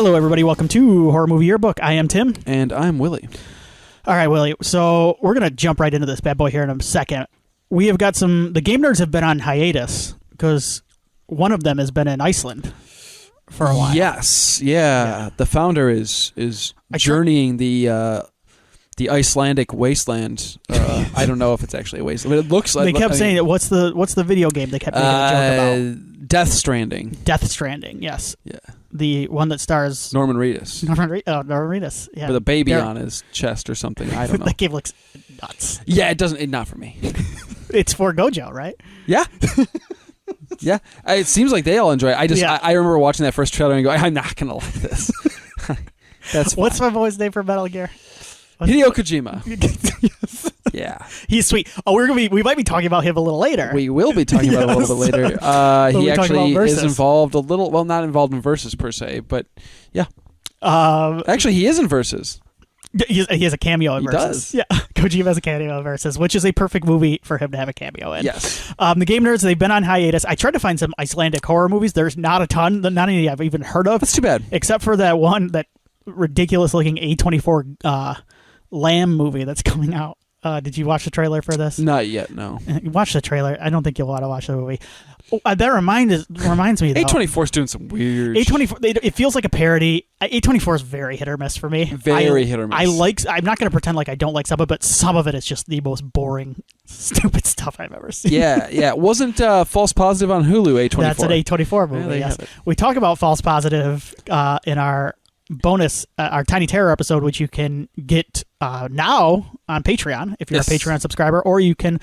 Hello, everybody. Welcome to Horror Movie Yearbook. I am Tim. And I'm Willie. All right, Willie. So we're going to jump right into this bad boy here in a second. We have got the game nerds have been on hiatus because one of them has been in Iceland for a while. Yes. Yeah. The founder is journeying the Icelandic wasteland. I don't know if it's actually a wasteland, but it looks like... They kept saying, what's the video game they kept making a joke about? Death Stranding. Death Stranding, yes. Yeah. The one that stars... Norman Reedus. Norman Reedus, yeah. With a baby on his chest or something. I don't know. That game looks nuts. Yeah, it doesn't... Not for me. It's for Gojo, right? Yeah. Yeah. It seems like they all enjoy it. I remember watching that first trailer and going, I'm not going to like this. That's fine. What's my boy's name for Metal Gear? Hideo Kojima. Yes. Yeah. He's sweet. Oh, we might be talking about him a little later. We will be talking about it a little bit later. He actually is involved a little, well, not involved in Versus per se, but yeah. Actually, he is in Versus. He has a cameo in Versus. He does. Yeah. Kojima has a cameo in Versus, which is a perfect movie for him to have a cameo in. Yes. The Game Nerds, they've been on hiatus. I tried to find some Icelandic horror movies. There's not a ton, not any I've even heard of. That's too bad. Except for that one, that ridiculous-looking A24 Lamb movie that's coming out. Did you watch the trailer for this? Not yet, no. Watch the trailer. I don't think you'll want to watch the movie. That reminds me, though. A24's doing some weird... A24, it feels like a parody. A24 is very hit or miss for me. Very hit or miss. I'm not going to pretend like I don't like some of it, but some of it is just the most boring, stupid stuff I've ever seen. Yeah. Wasn't False Positive on Hulu A24? That's an A24 movie, yes. We talk about False Positive in our bonus, our Tiny Terror episode, which you can get now on Patreon if you're a Patreon subscriber, or you can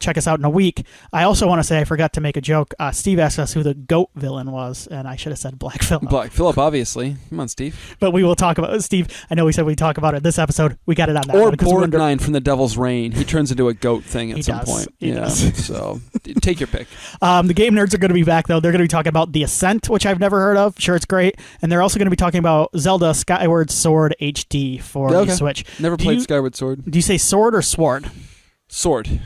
check us out in a week. I also want to say I forgot to make a joke. Steve asked us who the goat villain was, and I should have said Black Phillip. Black Phillip, obviously. Come on, Steve. But we will talk about Steve. I know we said we'd talk about it this episode. We got it on that or one. Or Borgnine from The Devil's Reign. He turns into a goat thing at some point. He does. So take your pick. The Game Nerds are going to be back, though. They're going to be talking about The Ascent, which I've never heard of. Sure, it's great. And they're also going to be talking about Zelda Skyward SWord HD for the Switch. Never played Skyward Sword. Do you say sword or sword? Sword.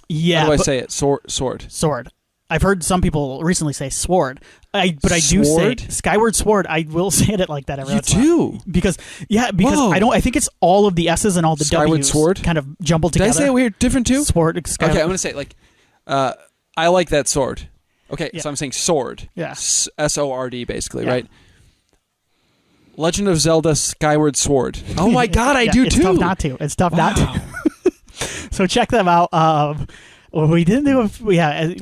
Yeah. How do I say it? Sword. Sword. I've heard some people recently say sword. I do say Skyward SWord. I will say it like that every once in a while. You do? Because Whoa. I think it's all of the S's and all the Skyward W's SWord? kind of jumbled together. Did I say it weird different too? Sword. Skyward. Okay, I'm going to say it like, I like that sword. Okay, yeah. So I'm saying sword. Yeah. SORD basically, right? Legend of Zelda Skyward SWord. Oh my God, I do too. It's tough not to. So check them out. We didn't do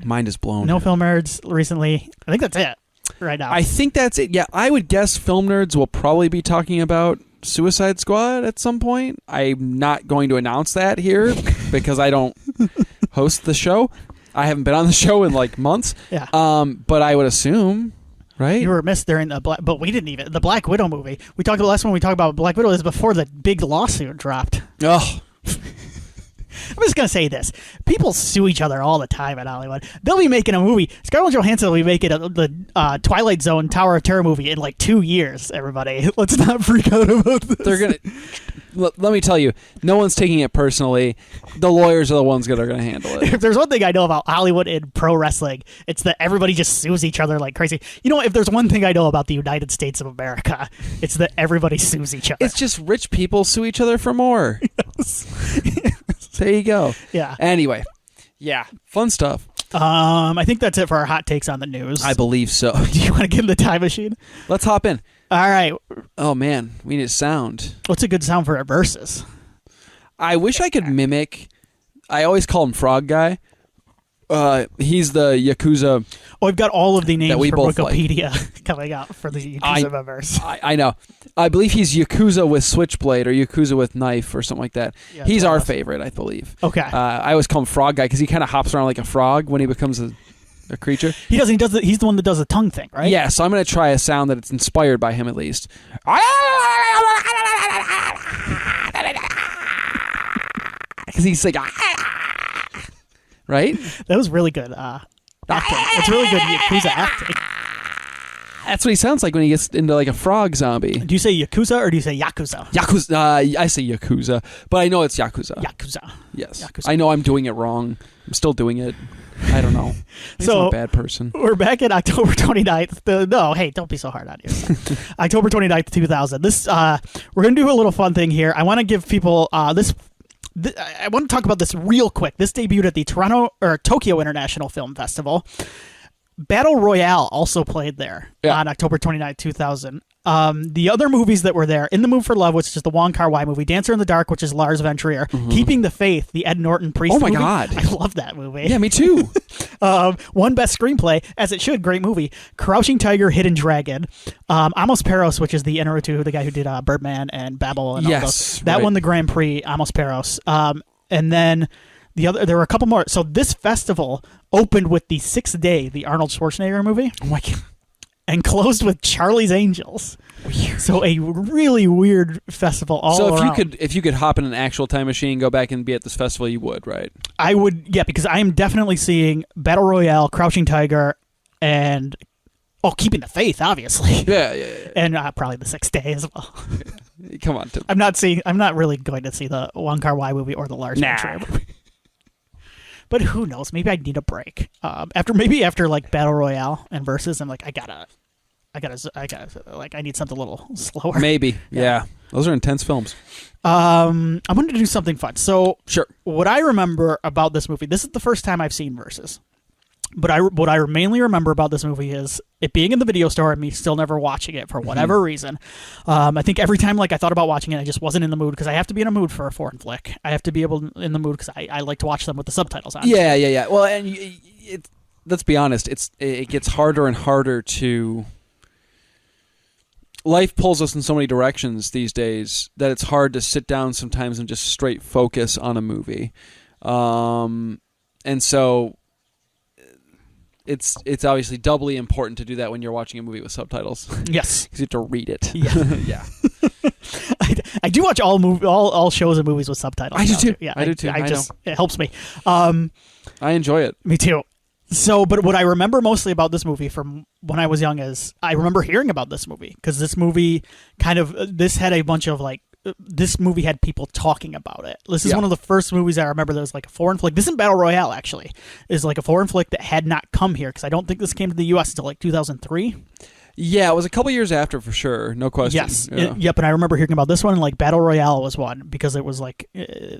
mind is blown. No Film Nerds recently. I think that's it right now. I think that's it. Yeah, I would guess Film Nerds will probably be talking about Suicide Squad at some point. I'm not going to announce that here because I don't host the show. I haven't been on the show in like months. Yeah. But I would assume... Right, you were missed during but we didn't even the Black Widow movie. We talked about last one. We talked about Black Widow is before the big lawsuit dropped. Oh, I'm just gonna say this: people sue each other all the time in Hollywood. They'll be making a movie. Scarlett Johansson will be making the Twilight Zone Tower of Terror movie in like 2 years. Everybody, let's not freak out about this. They're gonna. Let me tell you, no one's taking it personally. The lawyers are the ones that are going to handle it. If there's one thing I know about Hollywood and pro wrestling, it's that everybody just sues each other like crazy. You know, if there's one thing I know about the United States of America, it's that everybody sues each other. It's just rich people sue each other for more. Yes. There you go. Yeah. Anyway, yeah, fun stuff. I think that's it for our hot takes on the news. I believe so. Do you want to get in the time machine? Let's hop in. All right. Oh, man. We need a sound. What's a good sound for a versus? I wish I could mimic... I always call him Frog Guy. He's the Yakuza... Oh, I've got all of the names from Wikipedia like. coming out for the Yakuza members. I know. I believe he's Yakuza with Switchblade or Yakuza with Knife or something like that. Yeah, he's our favorite, I believe. Okay. I always call him Frog Guy because he kind of hops around like a frog when he becomes a creature. He's the one that does the tongue thing, right? Yeah, so I'm going to try a sound that it's inspired by him at least. Because he's like... Right? That was really good acting. It's really good Yakuza acting. That's what he sounds like when he gets into like a frog zombie. Do you say Yakuza or do you say Yakuza? Yakuza. I say Yakuza, but I know it's Yakuza. Yakuza. Yes. Yakuza. I know I'm doing it wrong. I'm still doing it. I don't know. He's So not a bad person. we're back in October 29th. No, hey, don't be so hard on yourself. October 29th, 2000. We're going to do a little fun thing here. I want to give people I want to talk about this real quick. This debuted at the Tokyo International Film Festival. Battle Royale also played there on October 29th, 2000. The other movies that were there, In the Mood for Love, which is the Wong Kar-wai movie, Dancer in the Dark, which is Lars von Trier, Keeping the Faith, the Ed Norton Priest movie. Oh my God. I love that movie. Yeah, me too. One Best Screenplay, as it should, great movie. Crouching Tiger, Hidden Dragon. Amos Peros, which is the Inarritu, the guy who did Birdman and Babel and all those. That won the Grand Prix, Amos Peros. And then there were a couple more. So this festival opened with The Sixth Day, the Arnold Schwarzenegger movie. Oh my God. And closed with Charlie's Angels. Weird. So a really weird festival all around. So if you could hop in an actual time machine and go back and be at this festival, you would, right? I would, yeah, because I am definitely seeing Battle Royale, Crouching Tiger, and Keeping the Faith, obviously. Yeah. And probably The Sixth Day as well. Come on, Tim. I'm not really going to see the Wong Kar-wai movie or the Lars von Trier movie. But who knows? Maybe I need a break. After like Battle Royale and Versus, I'm like, I gotta, like, I need something a little slower. Maybe, yeah. Those are intense films. I wanted to do something fun. So, sure. What I remember about this movie, this is the first time I've seen Versus. But what I mainly remember about this movie is it being in the video store and me still never watching it for whatever reason. I think every time I thought about watching it, I just wasn't in the mood because I have to be in a mood for a foreign flick. I have to be in the mood because I like to watch them with the subtitles on. Yeah. Well, and let's be honest, it gets harder and harder to. Life pulls us in so many directions these days that it's hard to sit down sometimes and just straight focus on a movie, and so. It's obviously doubly important to do that when you're watching a movie with subtitles. Yes, because you have to read it. Yeah. I do watch all shows and movies with subtitles. I do too. Yeah, I do too. It helps me. I enjoy it. Me too. So, but what I remember mostly about this movie from when I was young is I remember hearing about this movie because this movie this had a bunch of this movie had people talking about it. This is one of the first movies I remember that was like a foreign flick. This in Battle Royale, actually, is like a foreign flick that had not come here because I don't think this came to the U.S. until like 2003. Yeah, it was a couple years after for sure. No question. Yes. Yeah. Yep, and I remember hearing about this one, and like Battle Royale was one because it was like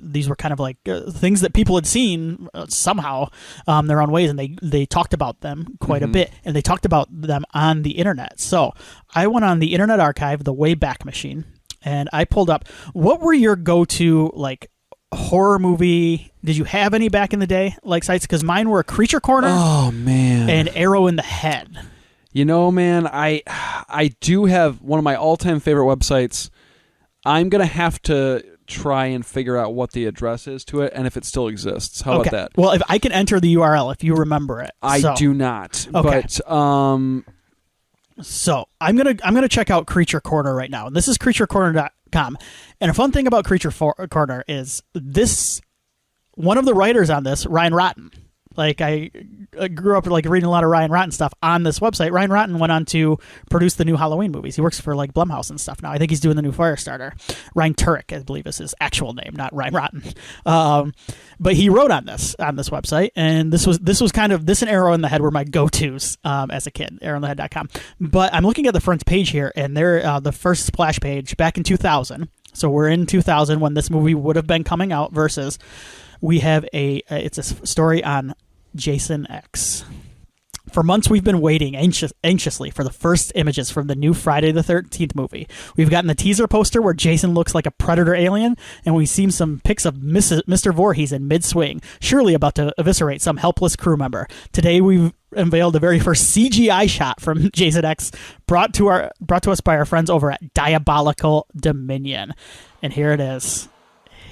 these were kind of like things that people had seen somehow their own ways, and they talked about them quite a bit, and they talked about them on the internet. So I went on the Internet Archive, the Wayback Machine, and I pulled up, what were your go-to, like, horror movie? Did you have any back in the day, like, sites? Because mine were Creature Corner and Arrow in the Head. You know, man, I do have one of my all-time favorite websites. I'm going to have to try and figure out what the address is to it and if it still exists. How about that? Well, if I can enter the URL if you remember it. I do not. Okay. But, so I'm gonna check out Creature Corner right now. This is creaturecorner.com. And a fun thing about Creature Corner is one of the writers on this, Ryan Rotten. Like I grew up like reading a lot of Ryan Rotten stuff on this website. Ryan Rotten went on to produce the new Halloween movies. He works for like Blumhouse and stuff now. I think he's doing the new Firestarter. Ryan Turek, I believe, is his actual name, not Ryan Rotten. But he wrote on this website, and this was kind of this and Arrow in the Head were my go-tos as a kid. Arrowinthehead.com. But I'm looking at the front page here, and they're the first splash page back in 2000. So we're in 2000 when this movie would have been coming out. Versus, we have it's a story on Jason X. For months, we've been waiting anxiously for the first images from the new Friday the 13th movie. We've gotten the teaser poster where Jason looks like a predator alien, and we've seen some pics of Mr. Voorhees in mid-swing, surely about to eviscerate some helpless crew member. Today, we've unveiled the very first CGI shot from Jason X, brought to us by our friends over at Diabolical Dominion. And here it is.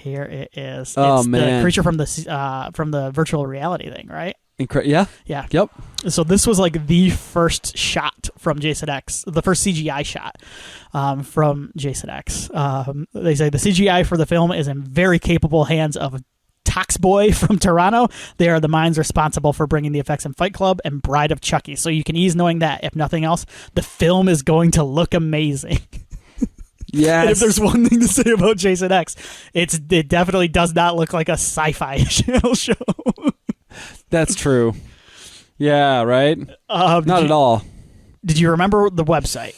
Here it is. Oh, it's man. The creature from the virtual reality thing, right? Yeah. Yep. So this was like the first shot from Jason X, the first CGI shot from Jason X. They say the CGI for the film is in very capable hands of Tox Boy from Toronto. They are the minds responsible for bringing the effects in Fight Club and Bride of Chucky. So you can ease knowing that, if nothing else, the film is going to look amazing. Yes. And if there's one thing to say about Jason X, it definitely does not look like a Sci-Fi Channel show. That's true. Yeah, right? Not at all. Did you remember the website?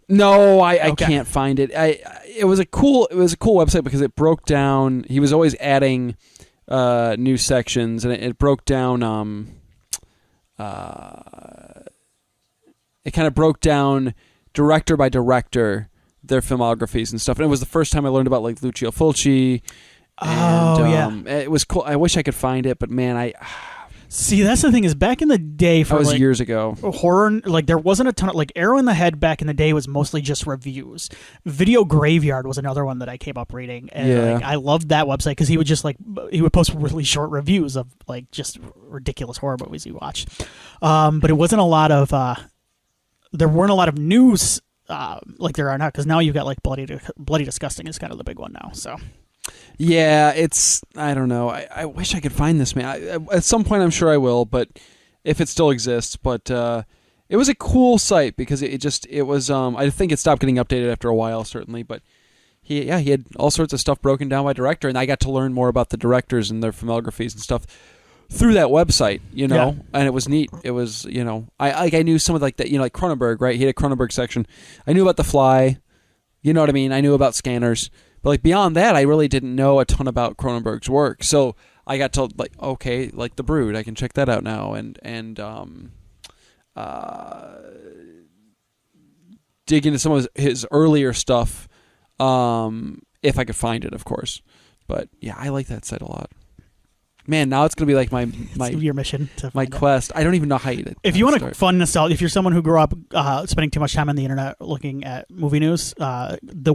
No, I can't find it. It was a cool website because it broke down. He was always adding new sections, and it broke down. It kind of broke down director by director their filmographies and stuff. And it was the first time I learned about like Lucio Fulci. And, it was cool. I wish I could find it, but man, See, that's the thing is back in the day for that was like, years ago. Horror, like there wasn't a ton of like Arrow in the Head back in the day was mostly just reviews. Video Graveyard was another one that I came up reading, and like, I loved that website because he would just like he would post really short reviews of like just ridiculous horror movies he watched. But it wasn't a lot of there weren't a lot of news like there are now, because now you've got like Bloody Disgusting is kind of the big one now. So. Yeah, I don't know. I wish I could find this, man. At some point, I'm sure I will, but if it still exists. But it was a cool site because it was. I think it stopped getting updated after a while, certainly. But he had all sorts of stuff broken down by director, and I got to learn more about the directors and their filmographies and stuff through that website, and it was neat. It was, I knew some of like that, like Cronenberg, right? He had a Cronenberg section. I knew about The Fly, you know what I mean? I knew about Scanners. But like beyond that, I really didn't know a ton about Cronenberg's work. So I got to like, okay, like The Brood, I can check that out now, and dig into some of his earlier stuff, if I could find it, of course. But yeah, I like that site a lot. Man, now it's gonna be like my your mission to my quest. I don't even know how you. If you want a fun nostalgia, if you're someone who grew up spending too much time on the internet looking at movie news, the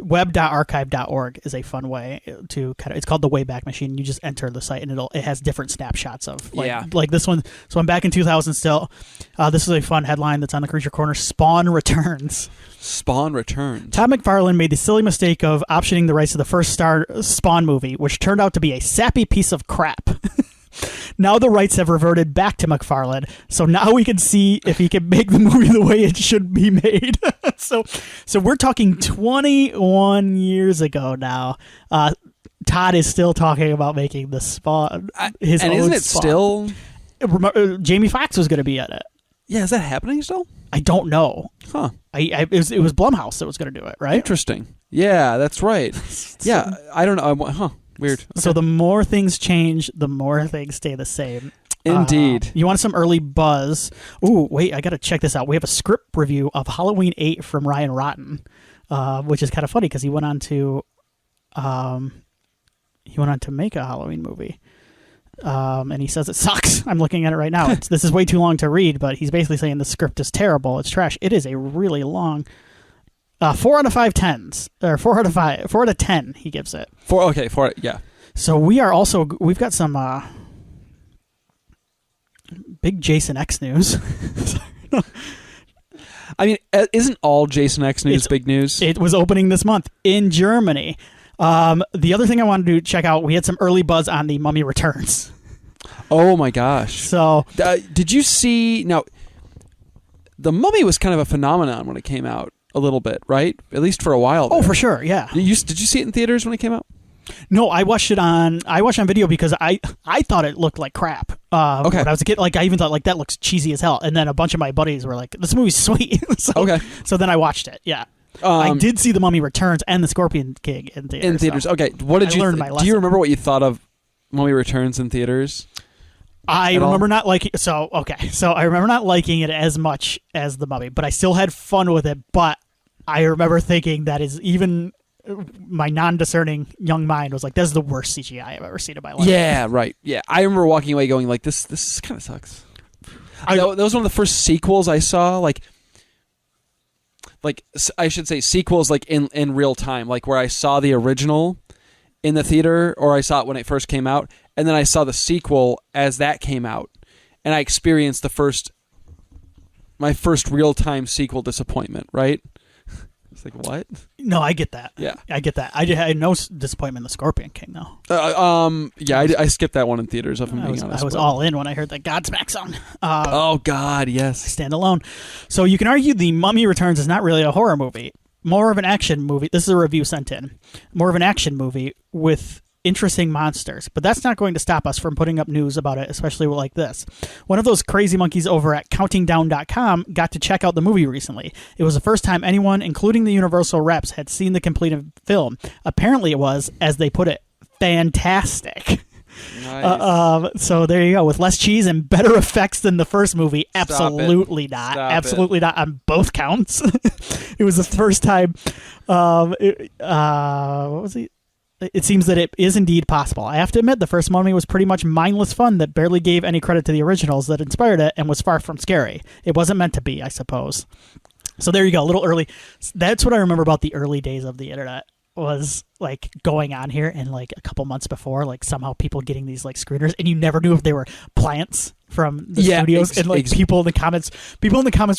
web.archive.org is a fun way to kind of. It's called the Wayback Machine. You just enter the site and it has different snapshots of like this one. So I'm back in 2000 still. This is a fun headline that's on the Creature Corner. Spawn returns. Spawn returns. Todd McFarlane made the silly mistake of optioning the rights to the first Spawn movie, which turned out to be a sappy piece of crap. Now the rights have reverted back to McFarlane, so now we can see if he can make the movie the way it should be made. So we're talking 21 years ago now. Todd is still talking about making the Spawn. His and own isn't it Spawn. still? Jamie Foxx was going to be in it. Yeah, is that happening still? I don't know. Huh. It was Blumhouse that was going to do it, right? Interesting. Yeah, that's right. Yeah, I don't know. Weird. Okay. So the more things change, the more things stay the same. Indeed. You want some early buzz? Ooh, wait, I got to check this out. We have a script review of Halloween 8 from Ryan Rotten, which is kind of funny because he went on to make a Halloween movie. And he says it sucks. I'm looking at it right now. This is way too long to read, but he's basically saying the script is terrible. It's trash. It is a really long. 4 out of 5 10s, or 4 out of 10. He gives it. 4. Yeah. So we've got some big Jason X news. I mean, isn't all Jason X news big news? It was opening this month in Germany. The other thing I wanted to check out, we had some early buzz on The Mummy Returns. Oh my gosh. So did you see, now, The Mummy was kind of a phenomenon when it came out a little bit, right? At least for a while there. Oh, for sure, yeah. Did you see it in theaters when it came out? No, I watched on video because I thought it looked like crap. Okay. When I was a kid, like I even thought like that looks cheesy as hell. And then a bunch of my buddies were like, "This movie's sweet." So then I watched it. Yeah. I did see The Mummy Returns and The Scorpion King in theaters. Okay. What did you learn? Do you remember what you thought of Mummy Returns in theaters? I remember not liking. So I remember not liking it as much as The Mummy, but I still had fun with it. But I remember thinking that is even my non-discerning young mind was like, "This is the worst CGI I've ever seen in my life." Yeah, right. Yeah, I remember walking away going like, "This kind of sucks." That was one of the first sequels I saw. Like I should say sequels like in real time, like where I saw the original in the theater, or I saw it when it first came out, and then I saw the sequel as that came out, and I experienced my first real time sequel disappointment. Right? It's like, what? No, I get that. Yeah, I get that. I had no disappointment in The Scorpion King though. I skipped that one in theaters. If I'm being honest, I was all in when I heard that Godsmack song. Oh God, yes. Stand Alone. So you can argue The Mummy Returns is not really a horror movie. More of an action movie. This is a review sent in. More of an action movie with interesting monsters, but that's not going to stop us from putting up news about it, especially like this. One of those crazy monkeys over at countingdown.com got to check out the movie recently. It was the first time anyone, including the Universal reps, had seen the completed film. Apparently it was, as they put it, fantastic. Nice. So there you go. With less cheese and better effects than the first movie. Absolutely not. Absolutely not on both counts. It was the first time. What was it? It seems that it is indeed possible. I have to admit, the first Mummy was pretty much mindless fun that barely gave any credit to the originals that inspired it and was far from scary. It wasn't meant to be, I suppose. So there you go, a little early. That's what I remember about the early days of the internet, was like going on here and like a couple months before, like somehow people getting these like screeners, and you never knew if they were plants from the studios. And like people in the comments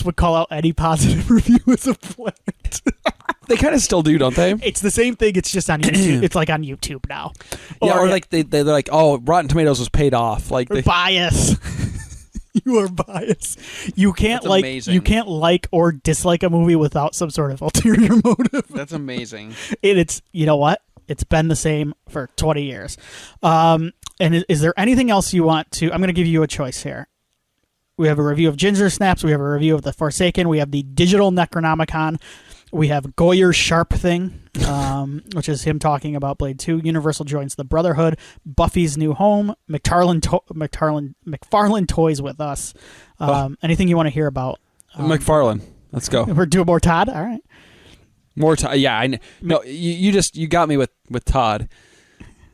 would call out any positive review as a plant. They kind of still do, don't they? It's the same thing. It's just on YouTube. It's like on YouTube now. Or like they're like, oh, Rotten Tomatoes was paid off. Like bias. You are biased. You can't like or dislike a movie without some sort of ulterior motive. That's amazing. It's you know what? It's been the same for 20 years. And is there anything else you want to? I'm going to give you a choice here. We have a review of Ginger Snaps. We have a review of The Forsaken. We have the digital Necronomicon. We have Goyer's Sharp Thing, which is him talking about Blade 2. Universal joins the Brotherhood. Buffy's New Home. McFarlane Toys with us. Anything you want to hear about? McFarlane. Let's go. We're doing more Todd? All right. More Todd. Yeah. No, you got me with Todd.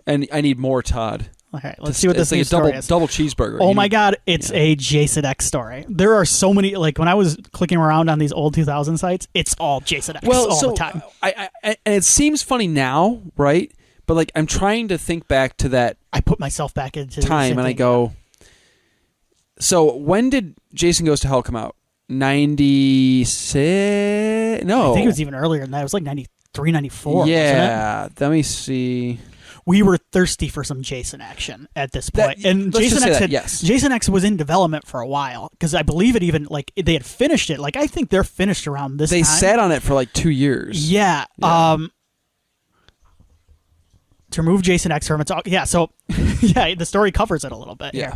And I need more Todd. Okay, let's see what this news story is. Double cheeseburger. Oh my God, it's a Jason X story. There are so many. Like when I was clicking around on these old 2000 sites, it's all Jason X all the time. I and it seems funny now, right? But like I'm trying to think back to that. I put myself back into time, and I go. So when did Jason Goes to Hell come out? 96? No, I think it was even earlier than that. It was like 93, 94. Yeah, wasn't it? let me see. We were thirsty for some Jason action at this point. And Jason X was in development for a while, because I believe it even, like, they had finished it. Like, I think they're finished around this time. They sat on it for like 2 years. Yeah. To remove Jason X from its... Yeah, so... yeah, the story covers it a little bit. Yeah.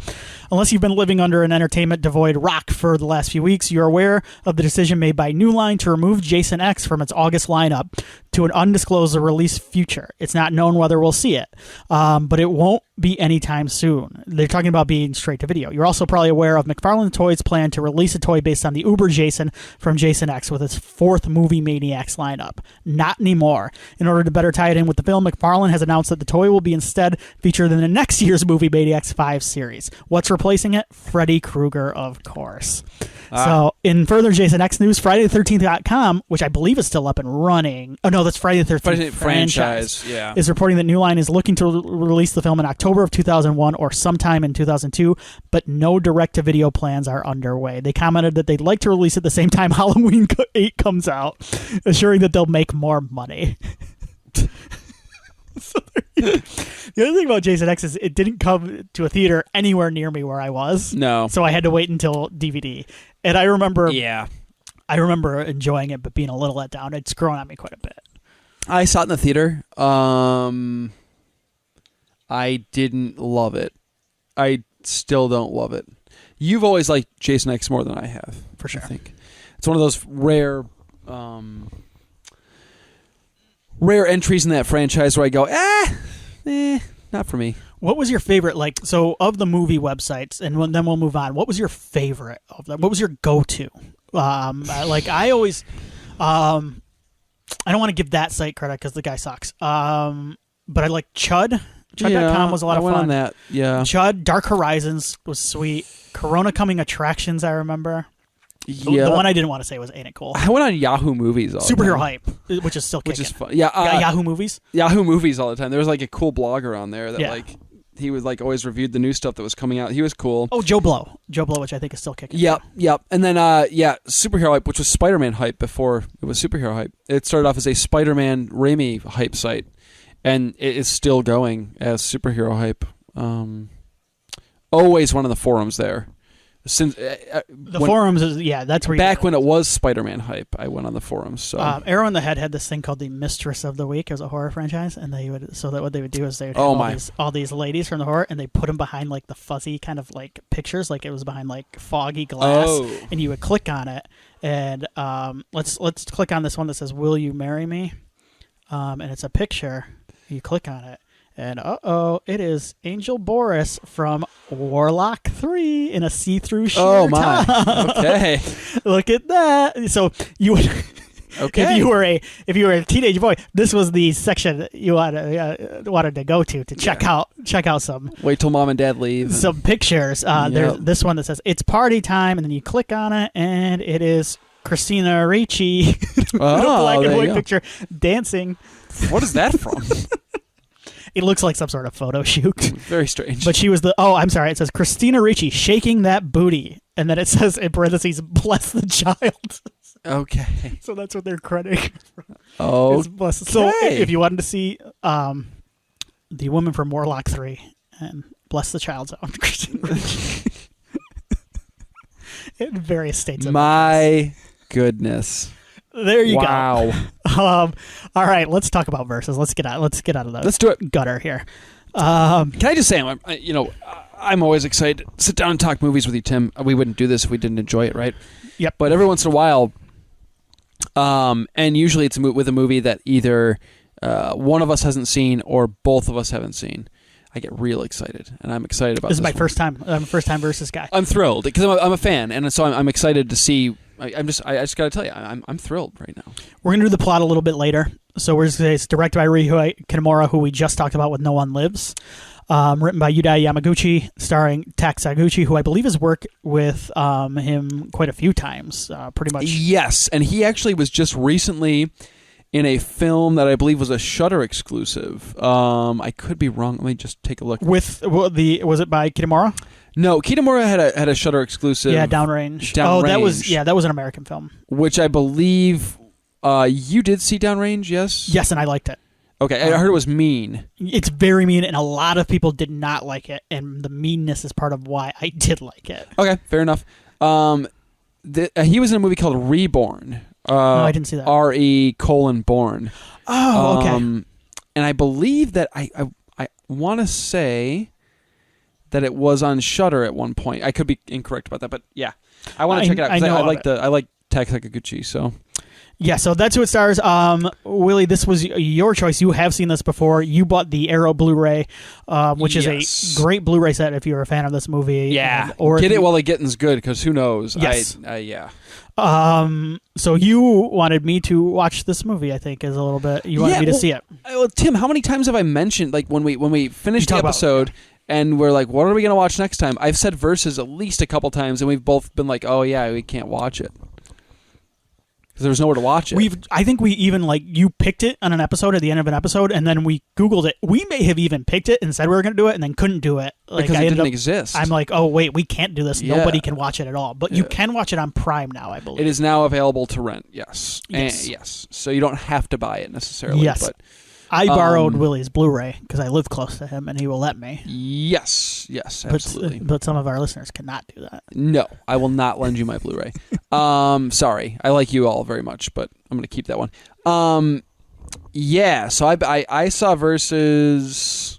Unless you've been living under an entertainment-devoid rock for the last few weeks, you're aware of the decision made by New Line to remove Jason X from its August lineup to an undisclosed release future. It's not known whether we'll see it, but it won't be anytime soon. They're talking about being straight to video. You're also probably aware of McFarlane Toys' plan to release a toy based on the Uber Jason from Jason X with its fourth movie Maniacs lineup. Not anymore. In order to better tie it in with the film, McFarlane has announced that the toy will be instead featured in the next year's movie Maniacs 5 series. What's replacing it? Freddy Krueger, of course. So, in further Jason X news, Friday13th.com, which I believe is still up and running. Oh, no, that's Friday the 13th franchise. Yeah. Is reporting that New Line is looking to release the film in October of 2001 or sometime in 2002, but no direct-to-video plans are underway. They commented that they'd like to release at the same time Halloween 8 comes out, assuring that they'll make more money. The other thing about Jason X is it didn't come to a theater anywhere near me where I was. No. So I had to wait until DVD. And I remember enjoying it, but being a little let down. It's grown on me quite a bit. I saw it in the theater. I didn't love it. I still don't love it. You've always liked Jason X more than I have. For sure. I think. It's one of those rare entries in that franchise where I go, not for me. What was your favorite, of the movie websites, and then we'll move on, what was your favorite of them? What was your go-to? I always, I don't want to give that site credit because the guy sucks, but I like Chud. Chud.com was a lot of fun. I went on that, yeah. Chud, Dark Horizons was sweet. Corona Coming Attractions, I remember. Yeah. The one I didn't want to say was Ain't It Cool. I went on Yahoo Movies all the time. Superhero Hype, which is still kicking. Which is fun. Yeah, Yahoo Movies? Yahoo Movies all the time. There was like a cool blogger on there that he was like always reviewed the new stuff that was coming out. He was cool. Oh, Joe Blow, which I think is still kicking. Yep. And then Superhero Hype, which was Spider-Man Hype before it was Superhero Hype. It started off as a Spider-Man Raimi hype site, and it is still going as Superhero Hype. Always one of the forums there. Since the forums is that's where back when it was Spider-Man hype, I went on the forums. So Arrow in the Head had this thing called the Mistress of the Week. It was a horror franchise, and what they would do is they would have all these ladies from the horror, and they put them behind like the fuzzy kind of like pictures, like it was behind like foggy glass, and you would click on it, and let's click on this one that says "Will you marry me?" And it's a picture. You click on it. And it is Angel Boris from Warlock 3 in a see-through shirt. Oh my! Okay, look at that. So you would, if you were a teenage boy, this was the section you wanted to go to check out some. Wait till mom and dad leave. Some pictures. There's this one that says it's party time, and then you click on it, and it is Christina Ricci, black and white picture, dancing. What is that from? It looks like some sort of photo shoot. Very strange. But she was I'm sorry. It says Christina Ricci shaking that booty. And then it says in parentheses, bless the child. Okay. So that's what they're crediting. Oh. So if you wanted to see the woman from Warlock 3 and bless the child's own Christina Ricci. In various states of my goodness. There you go. Wow. All right, let's talk about verses. Let's get out of the Let's do it. Gutter here. Can I just say, I'm always excited to sit down and talk movies with you, Tim. We wouldn't do this if we didn't enjoy it, right? Yep. But every once in a while, and usually it's with a movie that either one of us hasn't seen or both of us haven't seen, I get real excited, and I'm excited about this. This is my first time. I'm a first-time versus guy. I'm thrilled because I'm a fan, and so I'm excited to see. I just got to tell you, I'm thrilled right now. We're gonna do the plot a little bit later. So we're say it's directed by Ryuhei Kitamura, who we just talked about with No One Lives. Written by Yudai Yamaguchi, starring Tak Saguchi, who I believe has worked with him quite a few times, pretty much. Yes, and he actually was just recently in a film that I believe was a Shudder exclusive. I could be wrong. Let me just take a look. Was it by Kitamura? No, Kitamura had a Shudder exclusive. Yeah, Downrange. That was an American film. Which I believe you did see Downrange, yes? Yes, and I liked it. Okay, I heard it was mean. It's very mean, and a lot of people did not like it, and the meanness is part of why I did like it. Okay, fair enough. He was in a movie called Reborn. No, I didn't see that. R-E:"born. Oh, okay. And I believe that I want to say that it was on Shudder at one point. I could be incorrect about that, but yeah, I want to check it out because I like Tak Saguchi. So yeah, so that's who it stars. Willie, this was your choice. You have seen this before. You bought the Arrow Blu-ray, which is a great Blu-ray set if you're a fan of this movie. Yeah, or get it while the getting's good, because who knows? Yes. Yeah. So you wanted me to watch this movie, I think, is a little bit. You wanted me to see it. Well, Tim, how many times have I mentioned, like, when we finished the episode and we're like, what are we going to watch next time? I've said Versus at least a couple times, and we've both been like, oh, yeah, we can't watch it. Because there's nowhere to watch it. I think we even, you picked it on an episode at the end of an episode, and then we Googled it. We may have even picked it and said we were going to do it and then couldn't do it. Because it didn't exist. I'm like, oh, wait, we can't do this. Yeah. Nobody can watch it at all. But you can watch it on Prime now, I believe. It is now available to rent, yes. Yes. Yes. So you don't have to buy it necessarily. Yes. But I borrowed Willie's Blu-ray because I live close to him, and he will let me. Yes, absolutely. But some of our listeners cannot do that. No, I will not lend you my Blu-ray. Sorry. I like you all very much, but I'm going to keep that one. Yeah, so I saw Versus.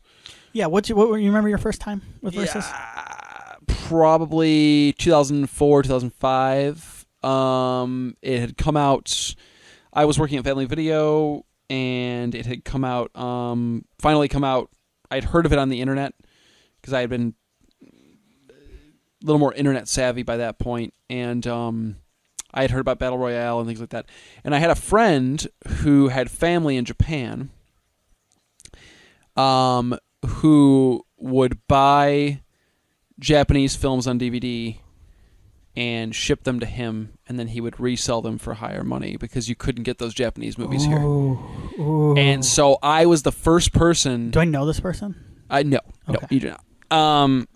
Yeah, what you remember your first time with Versus? Yeah, probably 2004, 2005. It had come out. I was working at Family Video, and it had come out, finally come out. I'd heard of it on the internet because I had been a little more internet savvy by that point, and I had heard about Battle Royale and things like that. And I had a friend who had family in Japan, who would buy Japanese films on DVD and ship them to him, and then he would resell them for higher money because you couldn't get those Japanese movies here. Ooh. And so I was the first person. Do I know this person? No, you do not.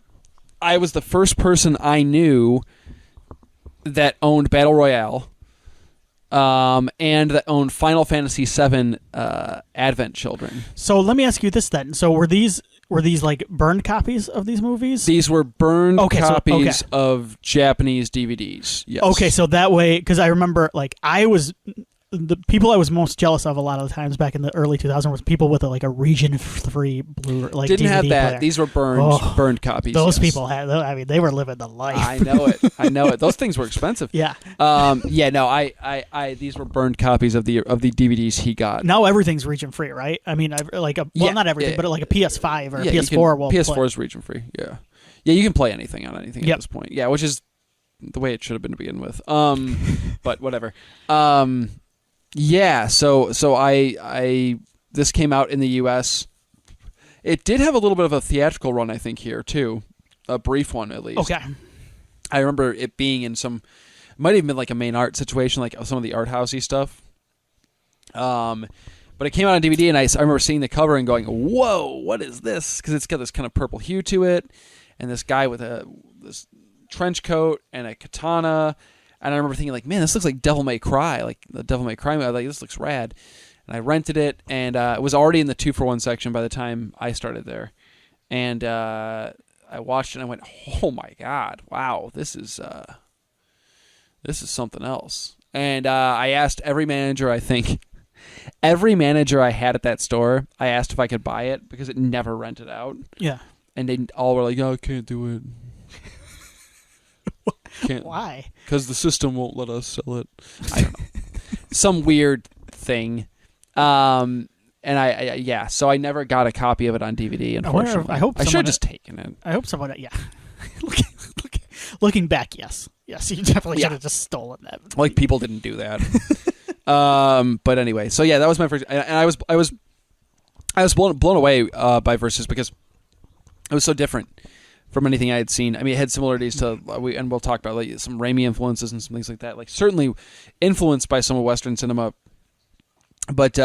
I was the first person I knew that owned Battle Royale, and that owned Final Fantasy VII Advent Children. So let me ask you this then. So were these were these like burned copies of these movies? These were burned copies of Japanese DVDs. Yes. Okay, so that way, because I remember, like, the people I was most jealous of a lot of the times back in the early 2000s was people with a region 3 blue like didn't DVD have that. player. These were burned copies. Those people had. I mean, they were living the life. I know it. Those things were expensive. Yeah. These were burned copies of the DVDs he got. Now everything's region free, right? I mean, not everything, but like a PS5 or a PS4 PS4 is region free. Yeah. Yeah, you can play anything on anything at this point. Yeah, which is the way it should have been to begin with. But whatever. Yeah, so I this came out in the U.S. It did have a little bit of a theatrical run, I think, here too, a brief one at least. Okay. I remember it being in some, it might have been like a main art situation, like some of the art housey stuff. But it came out on DVD, and I remember seeing the cover and going, "Whoa, what is this?" Because it's got this kind of purple hue to it, and this guy with this trench coat and a katana. And I remember thinking, like, man, this looks like Devil May Cry, like the Devil May Cry movie. I was like, this looks rad. And I rented it, and it was already in the 2-for-1 section by the time I started there. And I watched it, and I went, oh my god, wow, this is something else. And I asked every manager I had at that store, I asked if I could buy it because it never rented out. Yeah. And they all were like, "Oh, I can't do it." Can't. Why? Because the system won't let us sell it. I don't know. Some weird thing. And so I never got a copy of it on DVD, unfortunately. I should have just taken it. I hope someone, yeah. Looking back, yes. Yes, you definitely should have just stolen that. Like, people didn't do that. But anyway, so yeah, that was my first, and I was blown away by Versus because it was so different from anything I had seen. I mean, it had similarities to, and we'll talk about like some Raimi influences and some things like that. Like, certainly influenced by some of Western cinema, but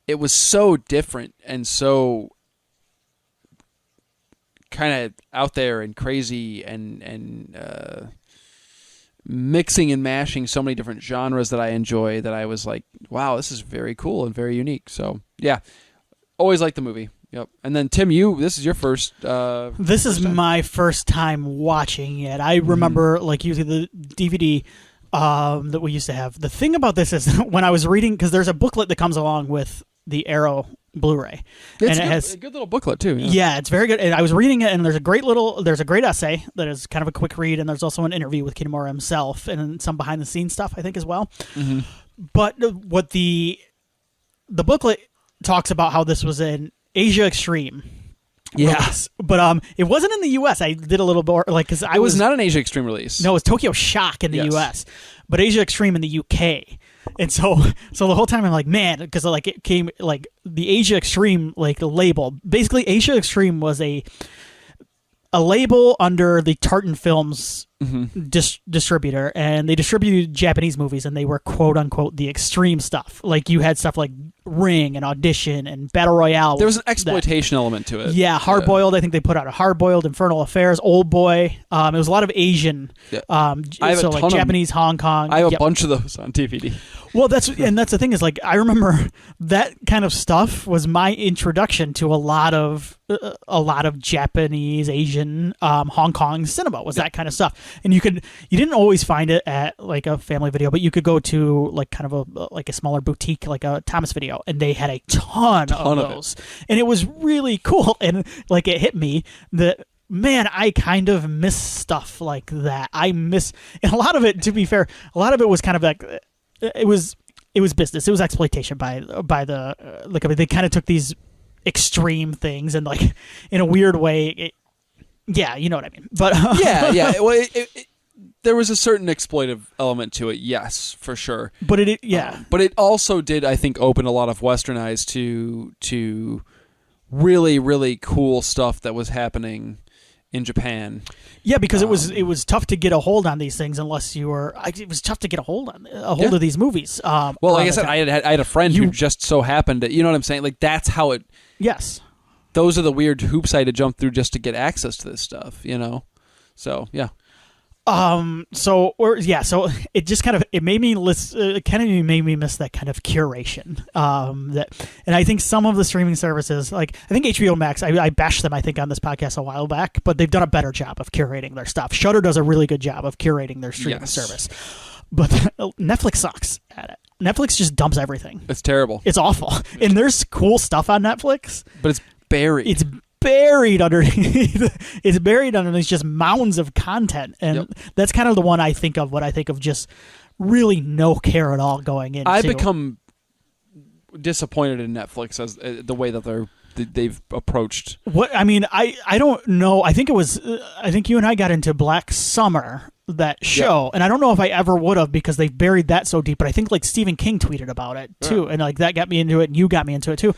it was so different and so kind of out there and crazy and mixing and mashing so many different genres that I enjoy that I was like, wow, this is very cool and very unique. So yeah, always liked the movie. Yep. And then Tim, this is your first. This is my first time watching it. I remember like using the DVD that we used to have. The thing about this is when I was reading, because there's a booklet that comes along with the Arrow Blu-ray, and it has a good little booklet too. Yeah, it's very good. And I was reading it, and there's a great essay that is kind of a quick read, and there's also an interview with Kitamura himself and some behind the scenes stuff, I think, as well. Mm-hmm. But what the booklet talks about how this was an Asia Extreme. Yes, but it wasn't in the U.S. I did a little more because I was not an Asia Extreme release. No, it was Tokyo Shock in the U.S., but Asia Extreme in the U.K. And so the whole time I'm like, man, because like it came like the Asia Extreme like label. Basically, Asia Extreme was a label under the Tartan Films distributor, and they distributed Japanese movies, and they were quote unquote the extreme stuff. Like you had stuff like Ring and Audition and Battle Royale. There was an exploitation element to it. Yeah, Hard Boiled. I think they put out a Hard Boiled, Infernal Affairs, Old Boy. It was a lot of Asian. Yeah. So like Japanese, Hong Kong. I have a bunch of those on DVD. Well, that's the thing is like I remember that kind of stuff was my introduction to a lot of Japanese, Asian, Hong Kong cinema was that kind of stuff. And you didn't always find it at like a Family Video, but you could go to like kind of a smaller boutique like a Thomas Video, and they had a ton of those, and it was really cool. And like it hit me that, man, I kind of miss stuff like that. And a lot of it, to be fair, a lot of it was kind of like it was business. It was exploitation by the company. They kind of took these extreme things and like in a weird way. Yeah, you know what I mean. But yeah. Well, there was a certain exploitive element to it, yes, for sure. But but it also did, I think, open a lot of Western eyes to really, really cool stuff that was happening in Japan. Yeah, because it was tough to get a hold on these things unless you were. It was tough to get a hold of these movies. Well, like I said, I had a friend who just so happened to. You know what I'm saying? Like that's how it. Yes. Those are the weird hoops I had to jump through just to get access to this stuff. You know, so yeah. So it just it made me made me miss that kind of curation. And I think some of the streaming services, like I think HBO Max, I bashed them I think on this podcast a while back, but they've done a better job of curating their stuff. Shudder does a really good job of curating their streaming service, but Netflix sucks at it. Netflix just dumps everything. It's terrible. It's awful. And there's cool stuff on Netflix, but it's buried. It's buried underneath. It's buried underneath just mounds of content, and that's kind of the one I think of when I think of just really no care at all going in. I've become disappointed in Netflix as the way that they've approached. What I mean, I don't know. I think it was. I think you and I got into Black Summer, that show, and I don't know if I ever would have because they buried that so deep. But I think like Stephen King tweeted about it too, and like that got me into it, and you got me into it too.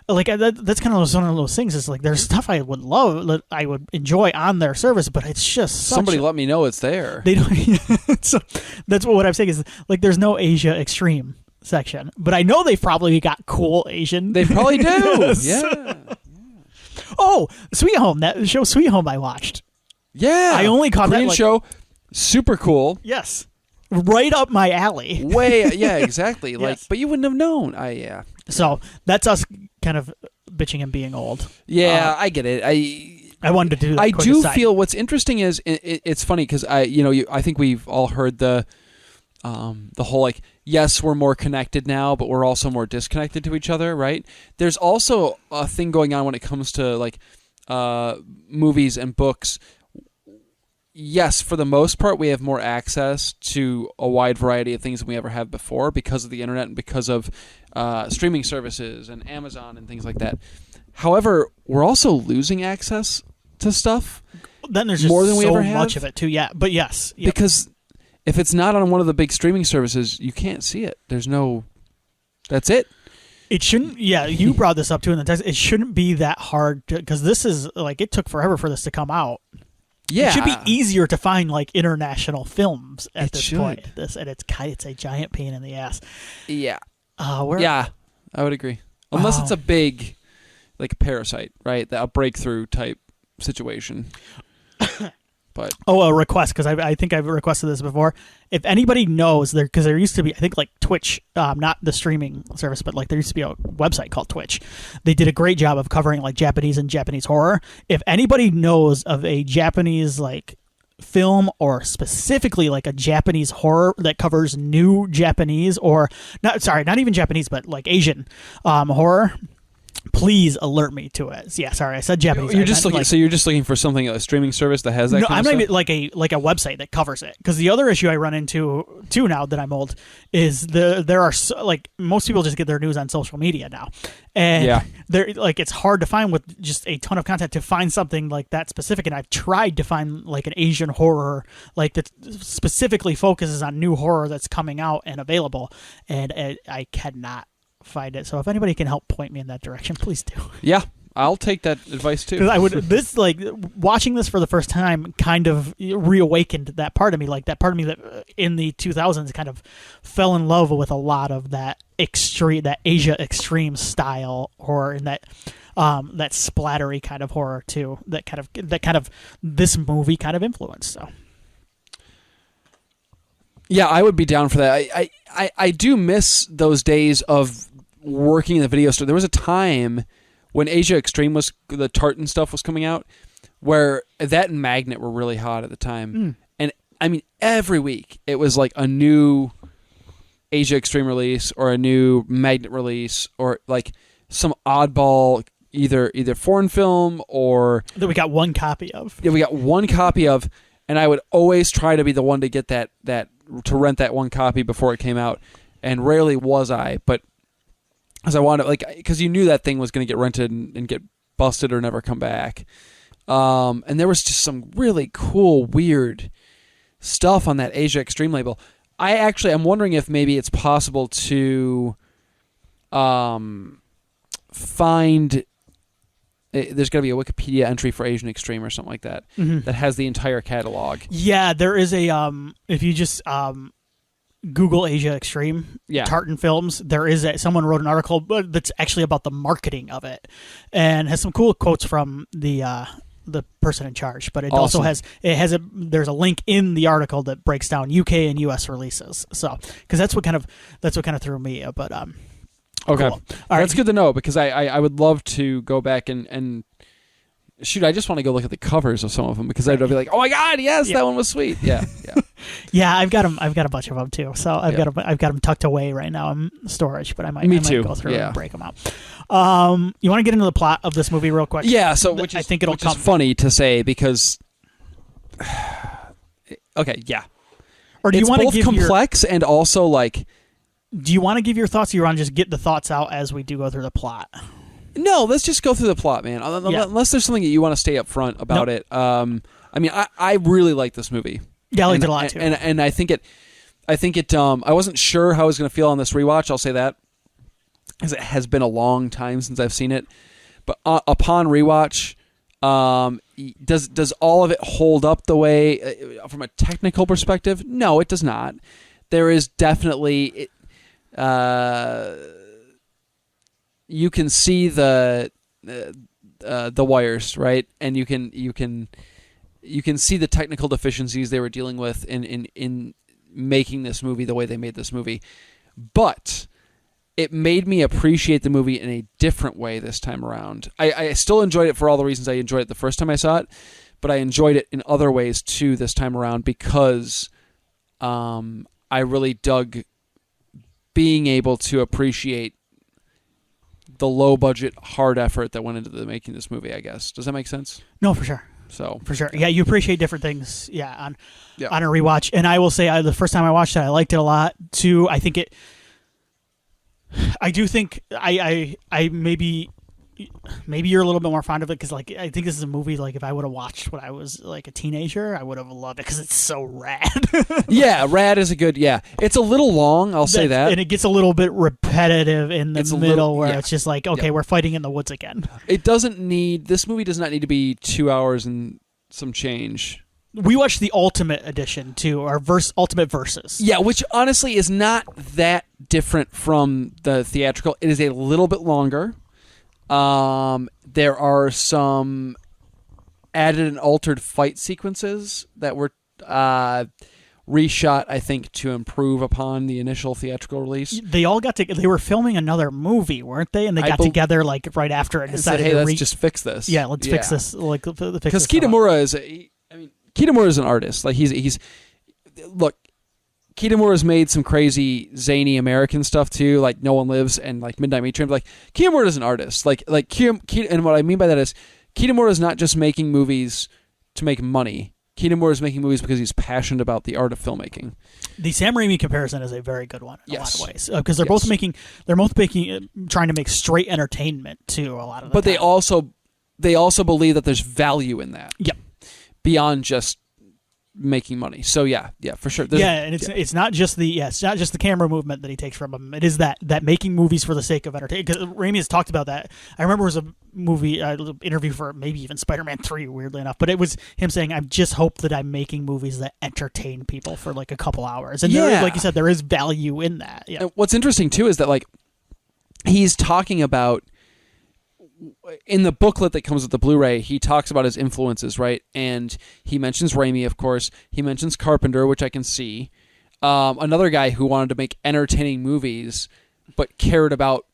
Like that's kind of one of those things. Is like there's stuff I would love, that I would enjoy on their service, but it's just somebody let me know it's there. They don't. So that's what I'm saying is like there's no Asia Extreme section, but I know they've probably got cool Asian. They probably do. Yeah. Oh, Sweet Home, that show Sweet Home I watched. Yeah, I only caught Korean that show. Super cool. Yes, right up my alley. Yeah, exactly. Like, yes. But you wouldn't have known. So that's us kind of bitching and being old. Yeah, I get it. I wanted to do that. I do feel what's interesting is it's funny because I think we've all heard the whole like, yes, we're more connected now, but we're also more disconnected to each other, right? There's also a thing going on when it comes to like movies and books. Yes, for the most part, we have more access to a wide variety of things than we ever have before because of the internet and because of streaming services and Amazon and things like that. However, we're also losing access to stuff. Then there's just more than we ever so have. much of it too. Yeah, but yes, because if it's not on one of the big streaming services, you can't see it. There's no. That's it. It shouldn't. Yeah, you brought this up too in the text. It shouldn't be that hard because this is like it took forever for this to come out. Yeah, it should be easier to find like international films at this point. And it's a giant pain in the ass. Yeah. Yeah, I would agree. Unless it's a big, like Parasite, right? A breakthrough type situation. But a request, because I think I've requested this before. If anybody knows, because there used to be, I think like Twitch, not the streaming service, but like there used to be a website called Twitch. They did a great job of covering like Japanese and Japanese horror. If anybody knows of a Japanese like film or specifically like a Japanese horror that covers new Japanese or not even Japanese, but like Asian horror, please alert me to it. Yeah, sorry, I said Japanese. You're just looking for something, a streaming service that has that. No, I'm not even like a website that covers it. Because the other issue I run into too now that I'm old is there are like most people just get their news on social media now, and they're like it's hard to find with just a ton of content to find something like that specific. And I've tried to find like an Asian horror like that specifically focuses on new horror that's coming out and available, and I cannot find it. So if anybody can help point me in that direction, please do. Yeah, I'll take that advice too. I would. This like watching this for the first time kind of reawakened that part of me, like that part of me that in the 2000s kind of fell in love with a lot of that Asia extreme style horror and that splattery kind of horror too. That kind of this movie kind of influenced. So. Yeah, I would be down for that. I do miss those days of working in the video store. There was a time when Asia Extreme the tartan stuff was coming out, where that and Magnet were really hot at the time. And I mean, every week it was like a new Asia Extreme release or a new Magnet release or like some oddball either foreign film or that we got one copy of. Yeah, we got one copy of, and I would always try to be the one to get that to rent that one copy before it came out, and rarely was I, but as I wanted, like, because you knew that thing was going to get rented and get busted or never come back. And there was just some really cool, weird stuff on that Asia Extreme label. I'm wondering if maybe it's possible to find. There's got to be a Wikipedia entry for Asian Extreme or something like that that has the entire catalog. Yeah, there is a if you just Google Asia Extreme tartan films, there is someone wrote an article that's actually about the marketing of it and has some cool quotes from the the person in charge, but it Awesome. also there's a link in the article that breaks down UK and US releases. So because that's what kind of threw me. But okay, cool. All right. That's good to know, because I would love to go back and shoot. I just want to go look at the covers of some of them, because I'd be like, oh my god, yes, that one was sweet. Yeah. Yeah, I've got them. I've got a bunch of them too. So I've got them tucked away right now in storage. But I might go through and break them out. You want to get into the plot of this movie real quick? Yeah. So I think it'll come. Is funny to say, because okay, yeah. Or do you want to give complex and also like? Do you want to give your thoughts, or you want to just get the thoughts out as we do go through the plot? No, let's just go through the plot, man. Unless there's something that you want to stay up front about it. I mean, I really like this movie. Yeah, I liked it a lot too. And I think it. I wasn't sure how I was going to feel on this rewatch. I'll say that, because it has been a long time since I've seen it. But upon rewatch, does all of it hold up the way from a technical perspective? No, it does not. There is definitely. You can see the wires, right, and you can see the technical deficiencies they were dealing with in making this movie the way they made this movie. But it made me appreciate the movie in a different way this time around. I still enjoyed it for all the reasons I enjoyed it the first time I saw it, but I enjoyed it in other ways too this time around, because I really dug being able to appreciate the low budget hard effort that went into making this movie, I guess. Does that make sense? No, for sure. So for sure, yeah, you appreciate different things, on a rewatch. And I will say, the first time I watched it, I liked it a lot too. I think I do think I maybe you're a little bit more fond of it, because like I think this is a movie, like if I would have watched when I was like a teenager, I would have loved it, because it's so rad. Yeah, rad is a good. Yeah, it's a little long. I'll say that, and it gets a little bit repetitive in the middle, where it's just like, okay, we're fighting in the woods again. This movie does not need to be 2 hours and some change. We watched the Ultimate Edition too, or Ultimate Versus. Yeah, which honestly is not that different from the theatrical. It is a little bit longer. There are some added and altered fight sequences that were reshot, I think, to improve upon the initial theatrical release. They all they were filming another movie, weren't they? And they got together like right after and decided, hey, let's just fix this. Yeah, let's fix this. Because Kitamura is an artist. Like he's look. Kitamura's made some crazy zany American stuff too, like No One Lives and like Midnight Meat Train. But like Kitamura is an artist. And what I mean by that is Kitamura is not just making movies to make money. Kitamura is making movies because he's passionate about the art of filmmaking. The Sam Raimi comparison is a very good one in a lot of ways, because they're both trying to make straight entertainment too. A lot of, but they also believe that there's value in that. Yep. Beyond just making money. So yeah, for sure. And it's not just the camera movement that he takes from him. It is that making movies for the sake of entertainment. Because Raimi has talked about that. I remember it was a movie interview for maybe even Spider-Man 3, weirdly enough, but it was him saying, I just hope that I'm making movies that entertain people for like a couple hours. And there, like you said, there is value in that. Yeah. And what's interesting too is that like he's talking about, in the booklet that comes with the Blu-ray, he talks about his influences, right? And he mentions Raimi, of course. He mentions Carpenter, which I can see. Another guy who wanted to make entertaining movies, but cared about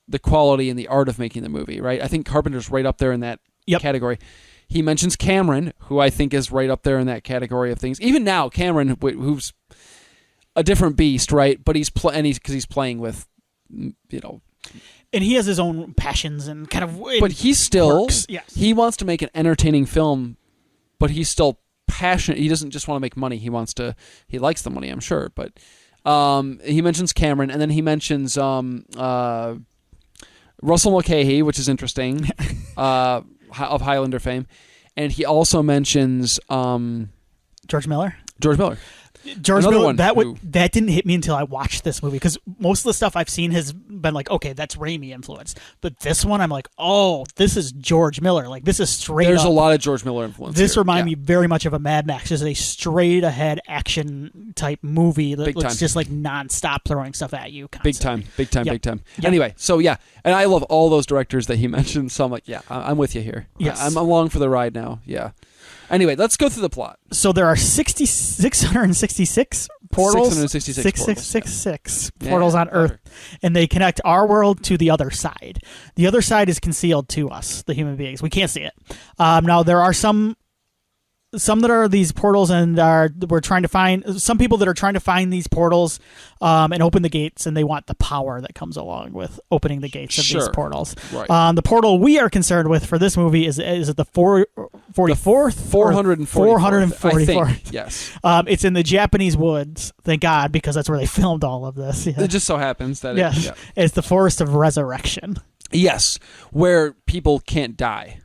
the quality and the art of making the movie, right? I think Carpenter's right up there in that category. He mentions Cameron, who I think is right up there in that category of things. Even now, Cameron, who's a different beast, right? But he's playing with, and he has his own passions and kind of. But he's still. He wants to make an entertaining film, but he's still passionate. He doesn't just want to make money. He likes the money, I'm sure. But he mentions Cameron, and then he mentions Russell Mulcahy, which is interesting, of Highlander fame, and he also mentions George Miller. George Miller, that didn't hit me until I watched this movie, because most of the stuff I've seen has been like, okay, that's Raimi influence, but this one I'm like, oh, this is George Miller. Like, this is straight. There's up. a lot of George Miller influence. This here. reminds me very much of a Mad Max, just a straight ahead action type movie that looks just like nonstop throwing stuff at you. Constantly. Big time. Yep. Anyway, so yeah, and I love all those directors that he mentioned. So I'm like, yeah, I'm with you here. Yes. I'm along for the ride now. Yeah. Anyway, let's go through the plot. So there are 666 portals. 666 portals on Earth, and they connect our world to the other side. The other side is concealed to us, the human beings. We can't see it. Now, there are some that are these portals, and we're trying to find some people that are trying to find these portals and open the gates, and they want the power that comes along with opening the gates of these portals. Right. The portal we are concerned with for this movie is it the 44th? 444th. Yes. It's in the Japanese woods, thank God, because that's where they filmed all of this. Yeah. It just so happens that it's the Forest of Resurrection. Yes, where people can't die.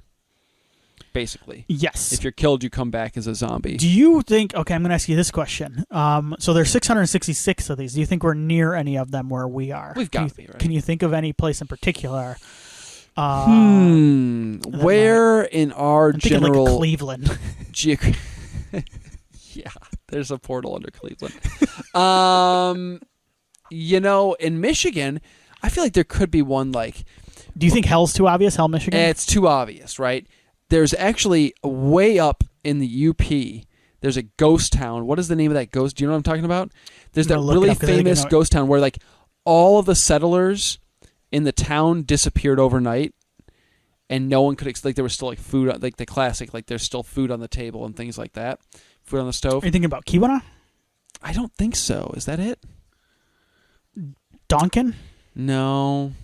Basically. Yes. If you're killed, you come back as a zombie. Do you think... Okay, I'm going to ask you this question. So there's 666 of these. Do you think we're near any of them where we are? We've got to be, right? Can you think of any place in particular? Where in our general... Like Cleveland. Yeah, there's a portal under Cleveland. In Michigan, I feel like there could be one like... Do you think Hell's too obvious? Hell, Michigan? It's too obvious, right? There's actually way up in the UP, there's a ghost town. What is the name of that ghost? Do you know what I'm talking about? There's that really famous ghost town where like all of the settlers in the town disappeared overnight, and no one could like there was still like food, like the classic, like there's still food on the table and things like that, food on the stove. Are you thinking about Kiwana? I don't think so. Is that it? Donkin? No.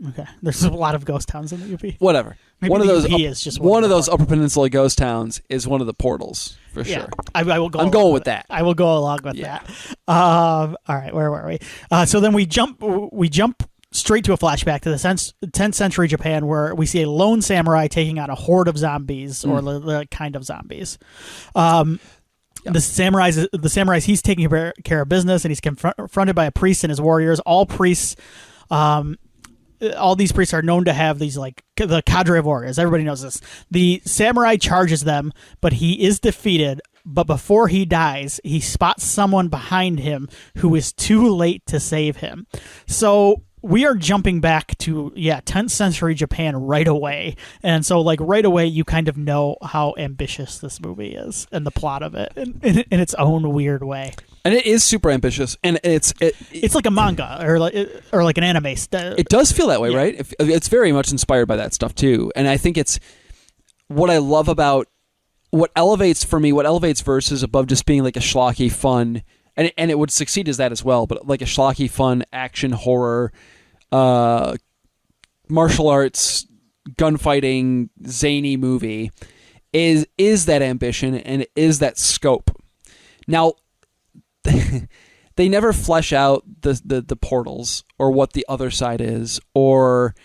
Okay, there's a lot of ghost towns in the UP. Whatever. Maybe one of those is just one of those Upper Peninsula ghost towns is one of the portals for sure. I will go. I'm going with that. I will go along with that. All right, where were we? So then we jump straight to a flashback to the 10th century Japan, where we see a lone samurai taking on a horde of zombies, or the kind of zombies. The samurais, he's taking care of business, and he's confronted by a priest and his warriors. All priests. All these priests are known to have these, like, the cadre of warriors. Everybody knows this. The samurai charges them, but he is defeated. But before he dies, he spots someone behind him who is too late to save him. So we are jumping back to, 10th century Japan right away. And so, like, right away, you kind of know how ambitious this movie is and the plot of it in its own weird way. And it is super ambitious, and it's like a manga or like an anime. It does feel that way, right? It's very much inspired by that stuff too, and I think it's what I love about what elevates Versus above just being like a schlocky fun, and it would succeed as that as well, but like a schlocky fun action horror, martial arts, gunfighting, zany movie is that ambition and is that scope. Now. They never flesh out the portals or what the other side is or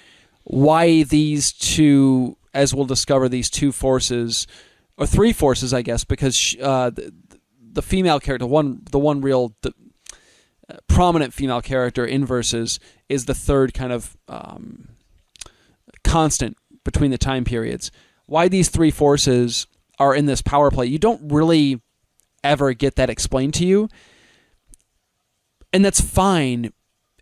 why these two, as we'll discover, these two forces or three forces, I guess, because the female character, the one real prominent female character in Versus is the third kind of constant between the time periods. Why these three forces are in this power play, you don't really ever get that explained to you. And that's fine,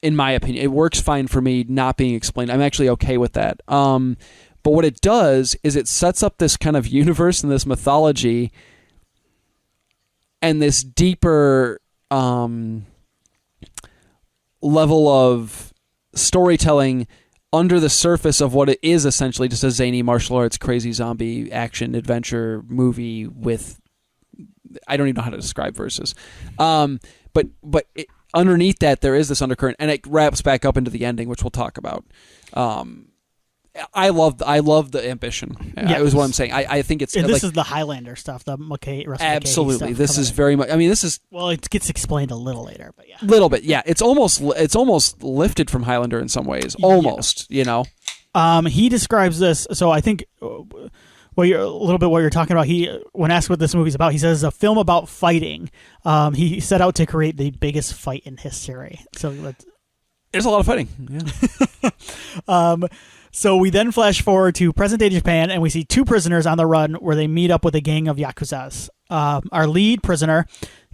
in my opinion. It works fine for me not being explained. I'm actually okay with that. But what it does is it sets up this kind of universe and this mythology and this deeper level of storytelling under the surface of what it is essentially just a zany martial arts, crazy zombie action adventure movie with... I don't even know how to describe Versus. But underneath that, there is this undercurrent, and it wraps back up into the ending, which we'll talk about. I love the ambition. It was what I'm saying. I think it's... And this is the Highlander stuff, the McKay, absolutely. Stuff this is very much... I mean, this is... Well, it gets explained a little later, but yeah. A little bit, yeah. It's almost lifted from Highlander in some ways. Almost, you know? He describes this... So I think... a little bit what you're talking about. When asked what this movie's about, he says it's a film about fighting. He set out to create the biggest fight in history. So there's a lot of fighting. Yeah. So we then flash forward to present-day Japan, and we see two prisoners on the run where they meet up with a gang of Yakuzas. Our lead prisoner,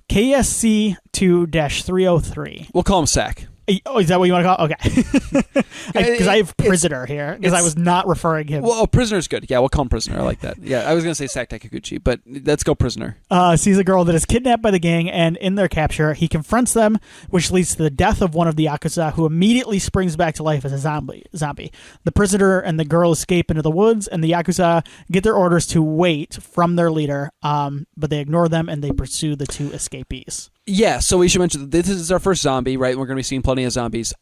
KSC 2-303. We'll call him Sack. Oh, is that what you want to call it? Okay. Because I have prisoner here, because I was not referring him. Well, prisoner's good. Yeah, we'll call him prisoner. I like that. Yeah, I was going to say Sack Takaguchi, but let's go prisoner. Sees a girl that is kidnapped by the gang, and in their capture, he confronts them, which leads to the death of one of the Yakuza, who immediately springs back to life as a zombie. The prisoner and the girl escape into the woods, and the Yakuza get their orders to wait from their leader, but they ignore them, and they pursue the two escapees. Yeah, so we should mention this is our first zombie, right? We're going to be seeing plenty of zombies.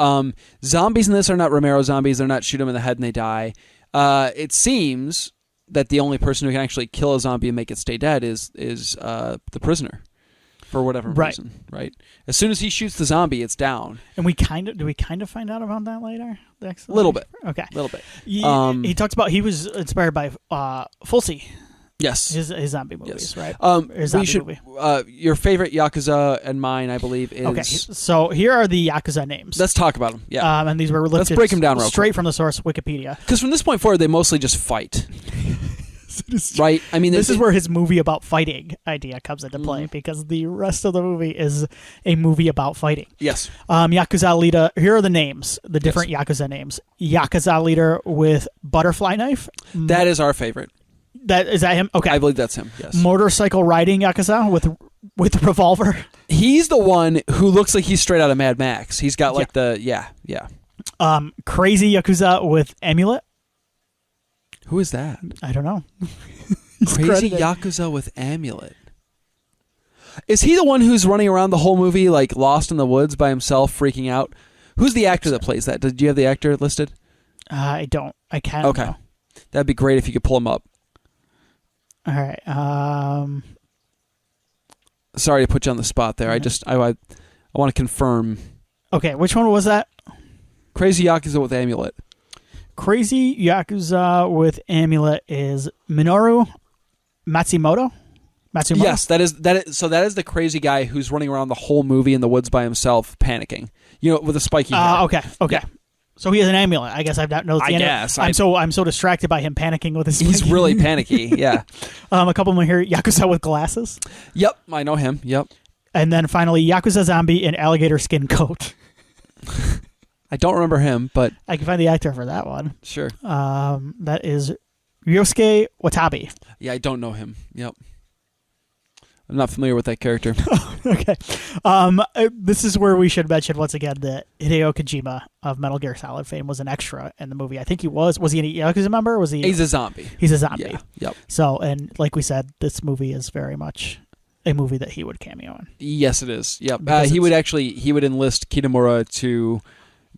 Zombies in this are not Romero zombies. They're not shoot them in the head and they die. It seems that the only person who can actually kill a zombie and make it stay dead is the prisoner, for whatever reason, right? As soon as he shoots the zombie, it's down. And we kind of find out about that later? A little bit. Okay. A little bit. He talks about he was inspired by Fulci. Yes, his zombie movies, yes. Right? Your favorite Yakuza and mine, I believe, is... Okay, so here are the Yakuza names. Let's talk about them, yeah. And these were lifted Let's break them down straight from the source, Wikipedia. Because from this point forward, they mostly just fight. Right? I mean, this is where his movie about fighting idea comes into play, because the rest of the movie is a movie about fighting. Yes. Yakuza Leader, here are the names, the different Yakuza names. Yakuza Leader with butterfly knife. That is our favorite. Is that him? Okay. I believe that's him, yes. Motorcycle riding Yakuza with revolver. He's the one who looks like he's straight out of Mad Max. He's got like yeah. Crazy Yakuza with amulet. Who is that? I don't know. Crazy Yakuza with amulet. Is he the one who's running around the whole movie like lost in the woods by himself, freaking out? Who's the actor that plays that? Did you have the actor listed? I don't. I can't. Okay. Know. That'd be great if you could pull him up. All right. Sorry to put you on the spot there. I want to confirm. Okay, which one was that? Crazy Yakuza with amulet. Crazy Yakuza with amulet is Minoru Matsumoto. Yes, that is. So that is the crazy guy who's running around the whole movie in the woods by himself, panicking. With a spiky head. Okay. Yeah. So he has an amulet. I guess I've not noticed. I guess I'm so distracted by him panicking with his. He's really panicky. Yeah. A couple more here. Yakuza with glasses. Yep, I know him. Yep. And then finally, Yakuza zombie in alligator-skin coat. I don't remember him, but I can find the actor for that one. Sure. That is Ryosuke Watabe. Yeah, I don't know him. Yep. I'm not familiar with that character. Okay. This is where we should mention once again that Hideo Kojima of Metal Gear Solid fame was an extra in the movie. I think he was. Was he a Yakuza member? Or was he? He's a zombie. He's a zombie. Yeah. Yep. So, and like we said, this movie is very much a movie that he would cameo in. Yes, it is. Yep. He would enlist Kitamura to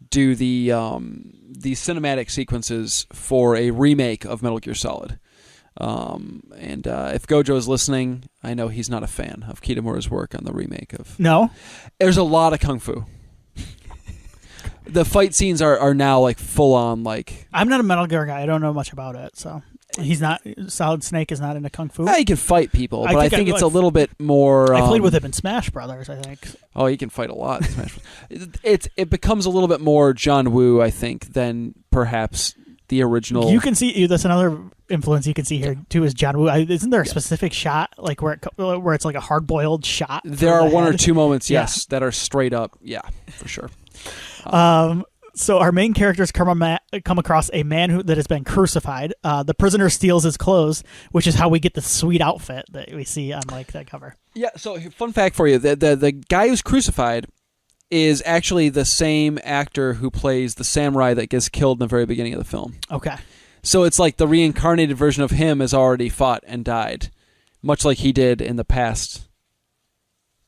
do the cinematic sequences for a remake of Metal Gear Solid. And if Gojo is listening, I know he's not a fan of Kitamura's work on the remake of. No, there's a lot of kung fu. The fight scenes are now like full on like. I'm not a Metal Gear guy. I don't know much about it, so he's not. Solid Snake is not into kung fu. Yeah, he can fight people, but I think it's a little bit more. I played with him in Smash Brothers. I think. Oh, he can fight a lot. In Smash. It becomes a little bit more John Woo, I think, than perhaps the original. You can see that's another influence you can see here too is John Woo. Isn't there a specific shot like where it's like a hard boiled shot? There are one or two moments, yes, that are straight up, for sure. So our main characters come across a man that has been crucified. The prisoner steals his clothes, which is how we get the sweet outfit that we see on like that cover. Yeah. So fun fact for you: the guy who's crucified is actually the same actor who plays the samurai that gets killed in the very beginning of the film. Okay. So it's like the reincarnated version of him has already fought and died, much like he did in the past.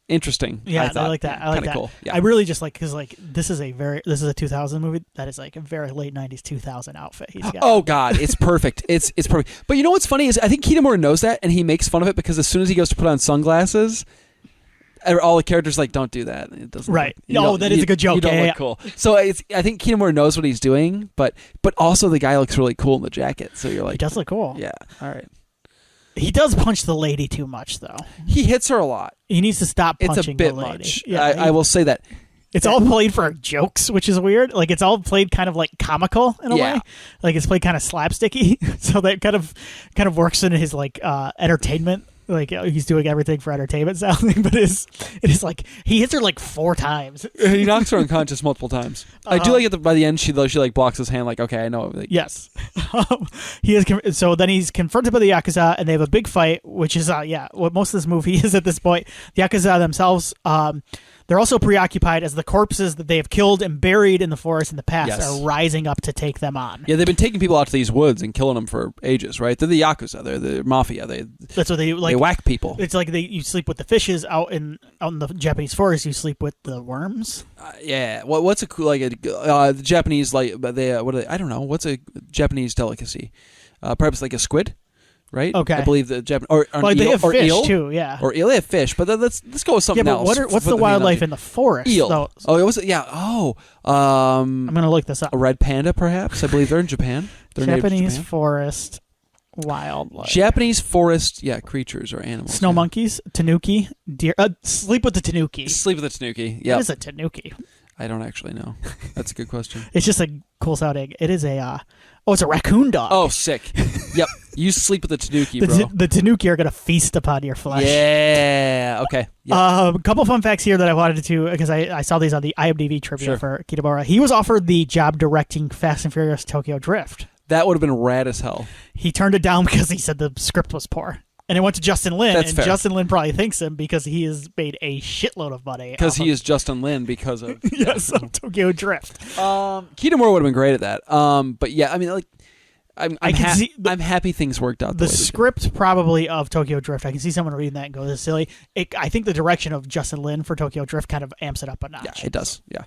Interesting. Yeah, I like that. I like that. Cool. Yeah. I really just like because like this is a 2000 movie that is like a very late 90s 2000 outfit he's got. Oh God, it's perfect. It's perfect. But you know what's funny is I think Kitamura knows that and he makes fun of it because as soon as he goes to put on sunglasses, all the characters like don't do that. It doesn't. Right. That is a good joke. You don't look cool. So I think Kitamura knows what he's doing, but also the guy looks really cool in the jacket. So you're like, he does look cool. Yeah. All right. He does punch the lady too much, though. He hits her a lot. He needs to stop punching It's a bit the lady. much. Yeah, I will say that. It's all played for jokes, which is weird. Like, it's all played kind of like comical in a way. Like, it's played kind of slapsticky. So that kind of works in his like entertainment. Like, he's doing everything for entertainment sounding, but it is like he hits her like 4 times. He knocks her unconscious multiple times. I do like by the end she like blocks his hand. Like, okay, I know. Like, yes. He is. So then he's confronted by the Yakuza, and they have a big fight, which is what most of this movie is at this point. The Yakuza themselves. They're also preoccupied as the corpses that they have killed and buried in the forest in the past are rising up to take them on. Yeah, they've been taking people out to these woods and killing them for ages, right? They're the Yakuza. They're the mafia. That's what they like. They whack people. It's like you sleep with the fishes out in the Japanese forest. You sleep with the worms. Yeah. What's a cool the Japanese like they what are they? I don't know. What's a Japanese delicacy? Perhaps like a squid. Right? Okay. I believe the Japanese or they have fish eel too, yeah. Or eel, they have fish, but let's go with something else. What's the wildlife in the forest? Eel. Though? Oh, it was I'm gonna look this up. A red panda, perhaps. I believe they're in Japan. They're Japanese forest wildlife. Japanese forest, creatures or animals. Snow monkeys, tanuki, deer. Sleep with the tanuki. Sleep with the tanuki. Yeah. What is a tanuki? I don't actually know. That's a good question. It's just a cool sounding. It is a. It's a raccoon dog. Oh, sick. Yep. You sleep with the tanuki, bro. The tanuki are going to feast upon your flesh. Yeah. Okay. Yep. A couple fun facts here that I wanted to, because I saw these on the IMDb trivia for Kitamura. He was offered the job directing Fast and Furious Tokyo Drift. That would have been rad as hell. He turned it down because he said the script was poor. And it went to Justin Lin, That's fair. Justin Lin probably thanks him because he has made a shitload of money. Because he is Justin Lin because of... of Tokyo Drift. Kitamura would have been great at that. But yeah, I mean, like... I'm happy things worked out. The script probably of Tokyo Drift, I can see someone reading that and go, this is silly. I think the direction of Justin Lin for Tokyo Drift kind of amps it up a notch. Yeah, it does. Yeah.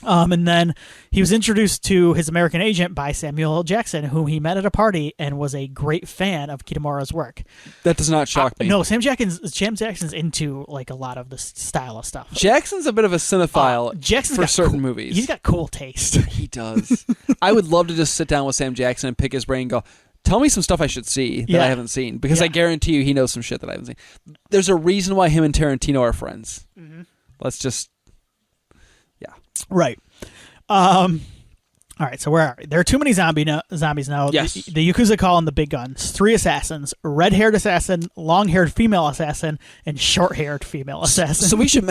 And then he was introduced to his American agent by Samuel L. Jackson, whom he met at a party and was a great fan of Kitamura's work. That does not shock me. No, Sam Jackson's into like a lot of this style of stuff. Jackson's a bit of a cinephile for certain movies. He's got cool taste. He does. I would love to just sit down with Sam Jackson and pick his brain and go, tell me some stuff I should see that I haven't seen. Because I guarantee you he knows some shit that I haven't seen. There's a reason why him and Tarantino are friends. Mm-hmm. Let's just... Right. All right, so where are we? There are too many zombies now. Yes. The Yakuza call in the big guns. 3 assassins. Red-haired assassin, long-haired female assassin, and short-haired female assassin. So we should...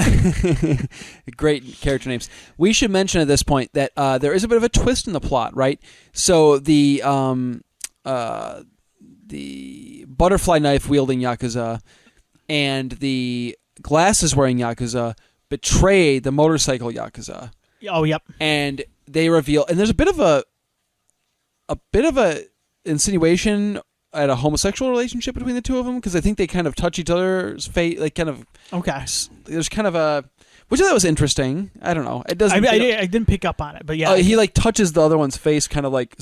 Great character names. We should mention at this point that there is a bit of a twist in the plot, right? So the butterfly knife-wielding Yakuza and the glasses-wearing Yakuza betray the motorcycle Yakuza. Oh, yep. And they reveal, and there's a bit of a insinuation at a homosexual relationship between the two of them because I think they kind of touch each other's face, like kind of. Okay. There's kind of a, which I thought was interesting. I don't know. It doesn't. I didn't pick up on it, but yeah. He like touches the other one's face, kind of like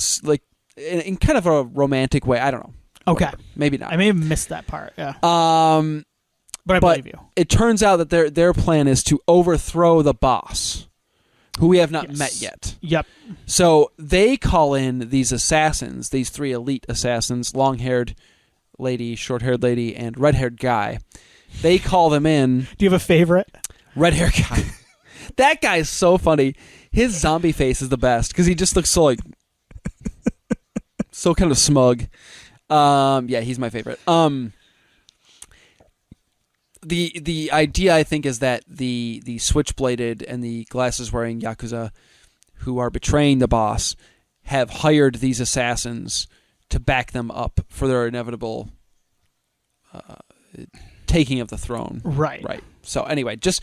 in kind of a romantic way. I don't know. Okay. Whatever. Maybe not. I may have missed that part. Yeah. But I believe you. It turns out that their plan is to overthrow the boss, who we have not met yet. Yep. So they call in these assassins, these 3 elite assassins, long-haired lady, short-haired lady, and red-haired guy. They call them in. Do you have a favorite? Red-haired guy. That guy is so funny. His zombie face is the best because he just looks so like so kind of smug. Yeah, he's my favorite. The idea, I think, is that the switchbladed and the glasses-wearing Yakuza who are betraying the boss have hired these assassins to back them up for their inevitable taking of the throne. Right. Right. So anyway, just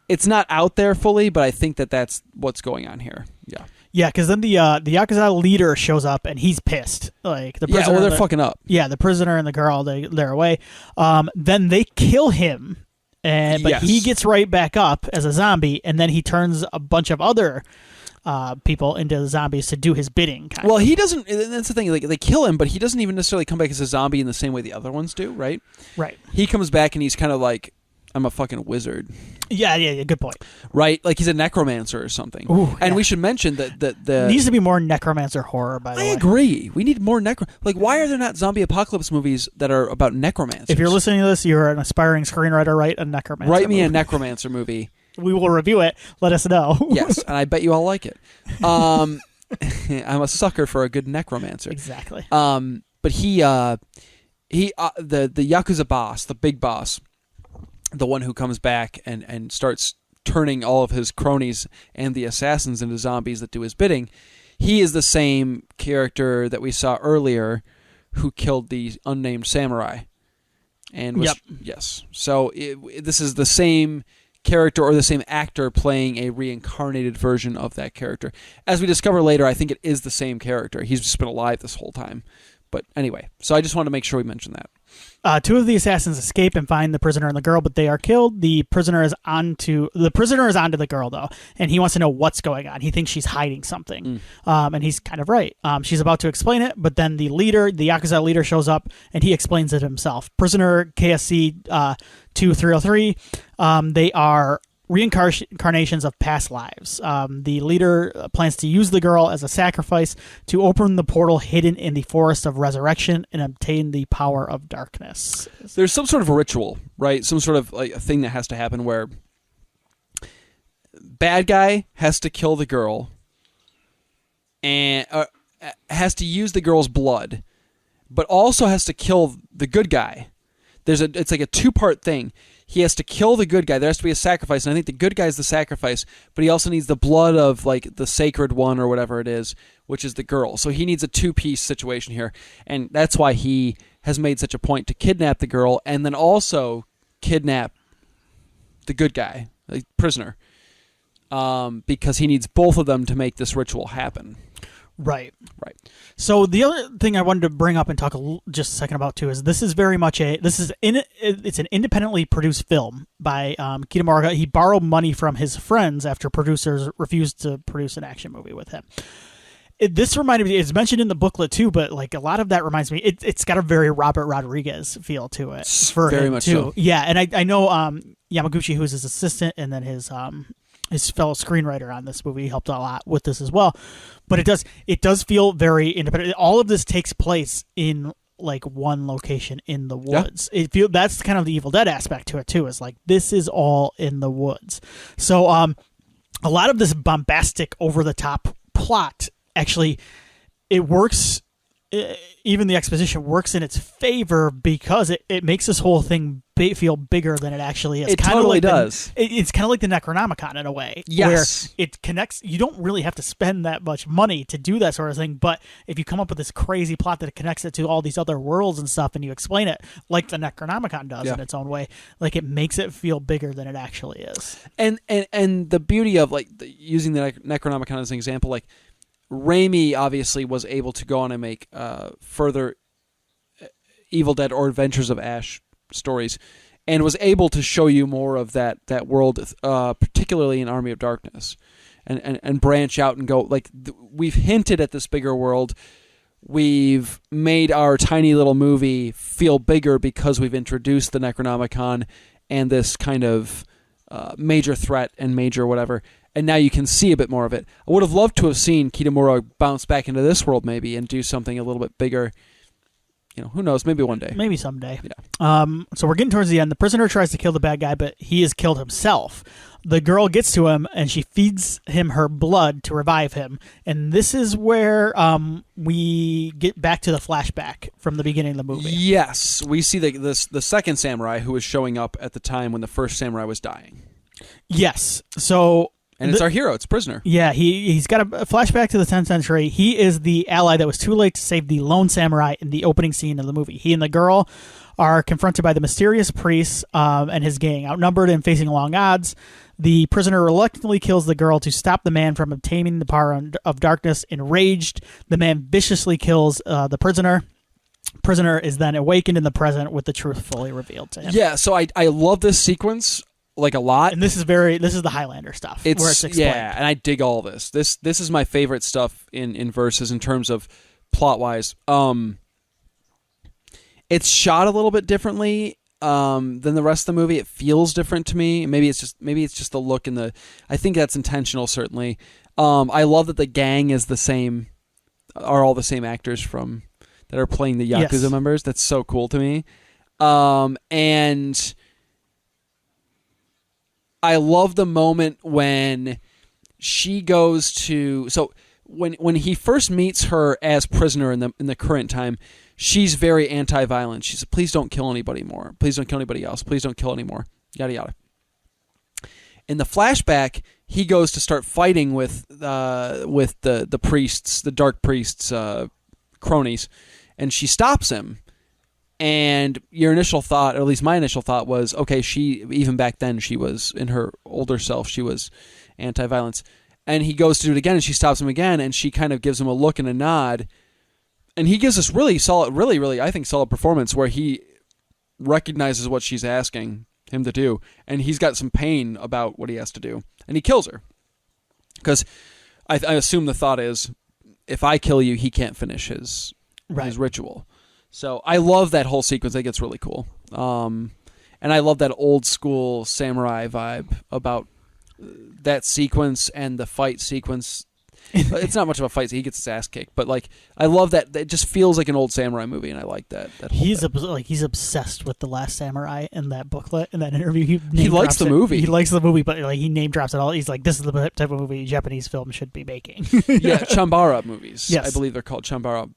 it's not out there fully, but I think that's what's going on here. Yeah. Yeah, because then the Yakuza leader shows up and he's pissed. Like the prisoner, they're fucking up. Yeah, the prisoner and the girl, they're away. Then they kill him, but he gets right back up as a zombie, and then he turns a bunch of other people into zombies to do his bidding. Well, he doesn't. That's the thing. Like they kill him, but he doesn't even necessarily come back as a zombie in the same way the other ones do. Right. Right. He comes back and he's kind of like, I'm a fucking wizard. Yeah, good point. Right? Like he's a necromancer or something. Ooh, and yeah. we should mention that the needs to be more necromancer horror, by the way. I agree. We need more like why are there not zombie apocalypse movies that are about necromancers? If you're listening to this, you're an aspiring screenwriter, write a necromancer Write me movie. a necromancer movie. We will review it. Let us know. Yes, and I bet you all like it. I'm a sucker for a good necromancer. Exactly. But the Yakuza boss, the big boss, the one who comes back and starts turning all of his cronies and the assassins into zombies that do his bidding, he is the same character that we saw earlier who killed the unnamed samurai. And was, yes. So this is the same character or the same actor playing a reincarnated version of that character. As we discover later, I think it is the same character. He's just been alive this whole time. But anyway, so I just wanted to make sure we mentioned that. Two of the assassins escape and find the prisoner and the girl, but they are killed. The prisoner is onto the girl, though, and he wants to know what's going on. He thinks she's hiding something, and he's kind of right. She's about to explain it, but then the Yakuza leader, shows up, and he explains it himself. Prisoner KSC 2303, they are reincarnations of past lives. The leader plans to use the girl as a sacrifice to open the portal hidden in the Forest of Resurrection and obtain the power of darkness. There's some sort of a ritual, right? Some sort of like a thing that has to happen where bad guy has to kill the girl and has to use the girl's blood, but also has to kill the good guy. It's like a two-part thing. He has to kill the good guy. There has to be a sacrifice, and I think the good guy is the sacrifice, but he also needs the blood of like the sacred one or whatever it is, which is the girl. So he needs a two-piece situation here, and that's why he has made such a point to kidnap the girl and then also kidnap the good guy, the prisoner, because he needs both of them to make this ritual happen. Right. So the other thing I wanted to bring up and talk just a second about too is this is very much it's an independently produced film by Kitamura. He borrowed money from his friends after producers refused to produce an action movie with him. This reminded me, it's mentioned in the booklet too, but like a lot of that reminds me, it's got a very Robert Rodriguez feel to it for very him much too. So. Yeah, and I know Yamaguchi, who's his assistant, and then his fellow screenwriter on this movie, helped a lot with this as well. But it does feel very independent. All of this takes place in like one location in the woods. Yeah. That's kind of the Evil Dead aspect to it too. Is like this is all in the woods. So a lot of this bombastic, over the top plot actually it works. Even the exposition works in its favor because it makes this whole thing feel bigger than it actually is. It totally does. It's kind of like the Necronomicon in a way. Yes. Where it connects. You don't really have to spend that much money to do that sort of thing, but if you come up with this crazy plot that connects it to all these other worlds and stuff and you explain it like the Necronomicon does in its own way, like it makes it feel bigger than it actually is. And the beauty of like using the Necronomicon as an example, like Raimi obviously was able to go on and make further Evil Dead or Adventures of Ash stories, and was able to show you more of that world, particularly in Army of Darkness, and branch out and go, like, we've hinted at this bigger world. We've made our tiny little movie feel bigger because we've introduced the Necronomicon and this kind of major threat and major whatever. And now you can see a bit more of it. I would have loved to have seen Kitamura bounce back into this world maybe and do something a little bit bigger. You know, who knows? Maybe one day. Maybe someday. Yeah. So we're getting towards the end. The prisoner tries to kill the bad guy, but he is killed himself. The girl gets to him, and she feeds him her blood to revive him. And this is where we get back to the flashback from the beginning of the movie. Yes. We see the second samurai who was showing up at the time when the first samurai was dying. Yes. So... And it's our hero. It's Prisoner. Yeah, he's got a flashback to the 10th century. He is the ally that was too late to save the lone samurai in the opening scene of the movie. He and the girl are confronted by the mysterious priest and his gang. Outnumbered and facing long odds, the prisoner reluctantly kills the girl to stop the man from obtaining the power of darkness. Enraged, the man viciously kills the prisoner. Prisoner is then awakened in the present with the truth fully revealed to him. Yeah, so I love this sequence. Like a lot, and this is the Highlander stuff. Where it's explained. Yeah, and I dig all this. This is my favorite stuff in Versus in terms of plot wise. It's shot a little bit differently. than the rest of the movie. It feels different to me. Maybe it's just the look and the. I think that's intentional, certainly. I love that the gang is the same, are all the same actors that are playing the Yakuza members. That's so cool to me. And I love the moment when she goes to when he first meets her as prisoner in the current time, she's very anti-violent. She said, "Please don't kill anybody more. Please don't kill anybody else. Please don't kill anymore." Yada yada. In the flashback, he goes to start fighting with the priests, the dark priests, cronies, and she stops him. And your initial thought, or at least my initial thought, was, okay, even back then, she was, in her older self, she was anti-violence. And he goes to do it again, and she stops him again, and she kind of gives him a look and a nod. And he gives this really solid, really, I think, solid performance where he recognizes what she's asking him to do, and he's got some pain about what he has to do. And he kills her. Because I assume the thought is, if I kill you, he can't finish his ritual. So I love that whole sequence. I think it's really cool. And I love that old school samurai vibe about that sequence and the fight sequence. It's not much of a fight. He gets his ass kicked, but like I love that. It just feels like an old samurai movie, and I like that. He's obsessed with The Last Samurai in that booklet, in that interview. He likes the movie. He likes the movie, but like he name drops it all. He's like, "This is the type of movie Japanese film should be making." Yeah, Chambara movies. Yes. I believe they're called Chambara,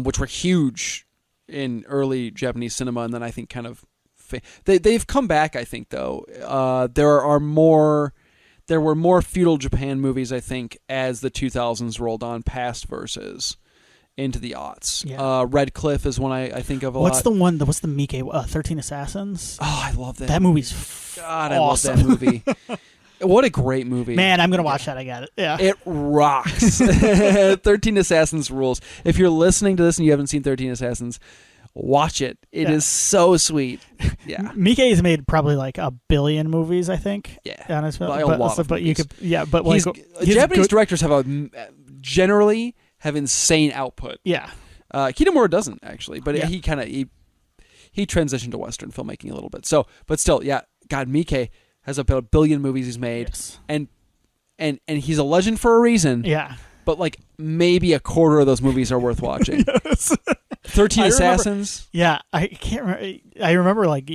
which were huge in early Japanese cinema, and then I think kind of they've come back. I think though there were more feudal Japan movies, I think, as the 2000s rolled on past verses into the aughts. Yeah. Red Cliff is one I think of a lot. What's the Mike 13 Assassins? Oh, I love that. That movie's God, awesome. I love that movie. What a great movie. Man, I'm going to watch that again. Yeah. It rocks. 13 Assassins rules. If you're listening to this and you haven't seen 13 Assassins, watch it. It is so sweet. Yeah. Mike has made probably like 1 billion movies, I think. Yeah. On his film. But you could, but like Japanese directors generally have insane output. Yeah. Kitamura doesn't actually, but yeah. he transitioned to Western filmmaking a little bit. So, but still, yeah. God, Mike has about 1 billion movies he's made, yes. and he's a legend for a reason. Yeah. But like maybe a quarter of those movies are worth watching. Yes. 13 Assassins. Yeah, I can't remember. I remember like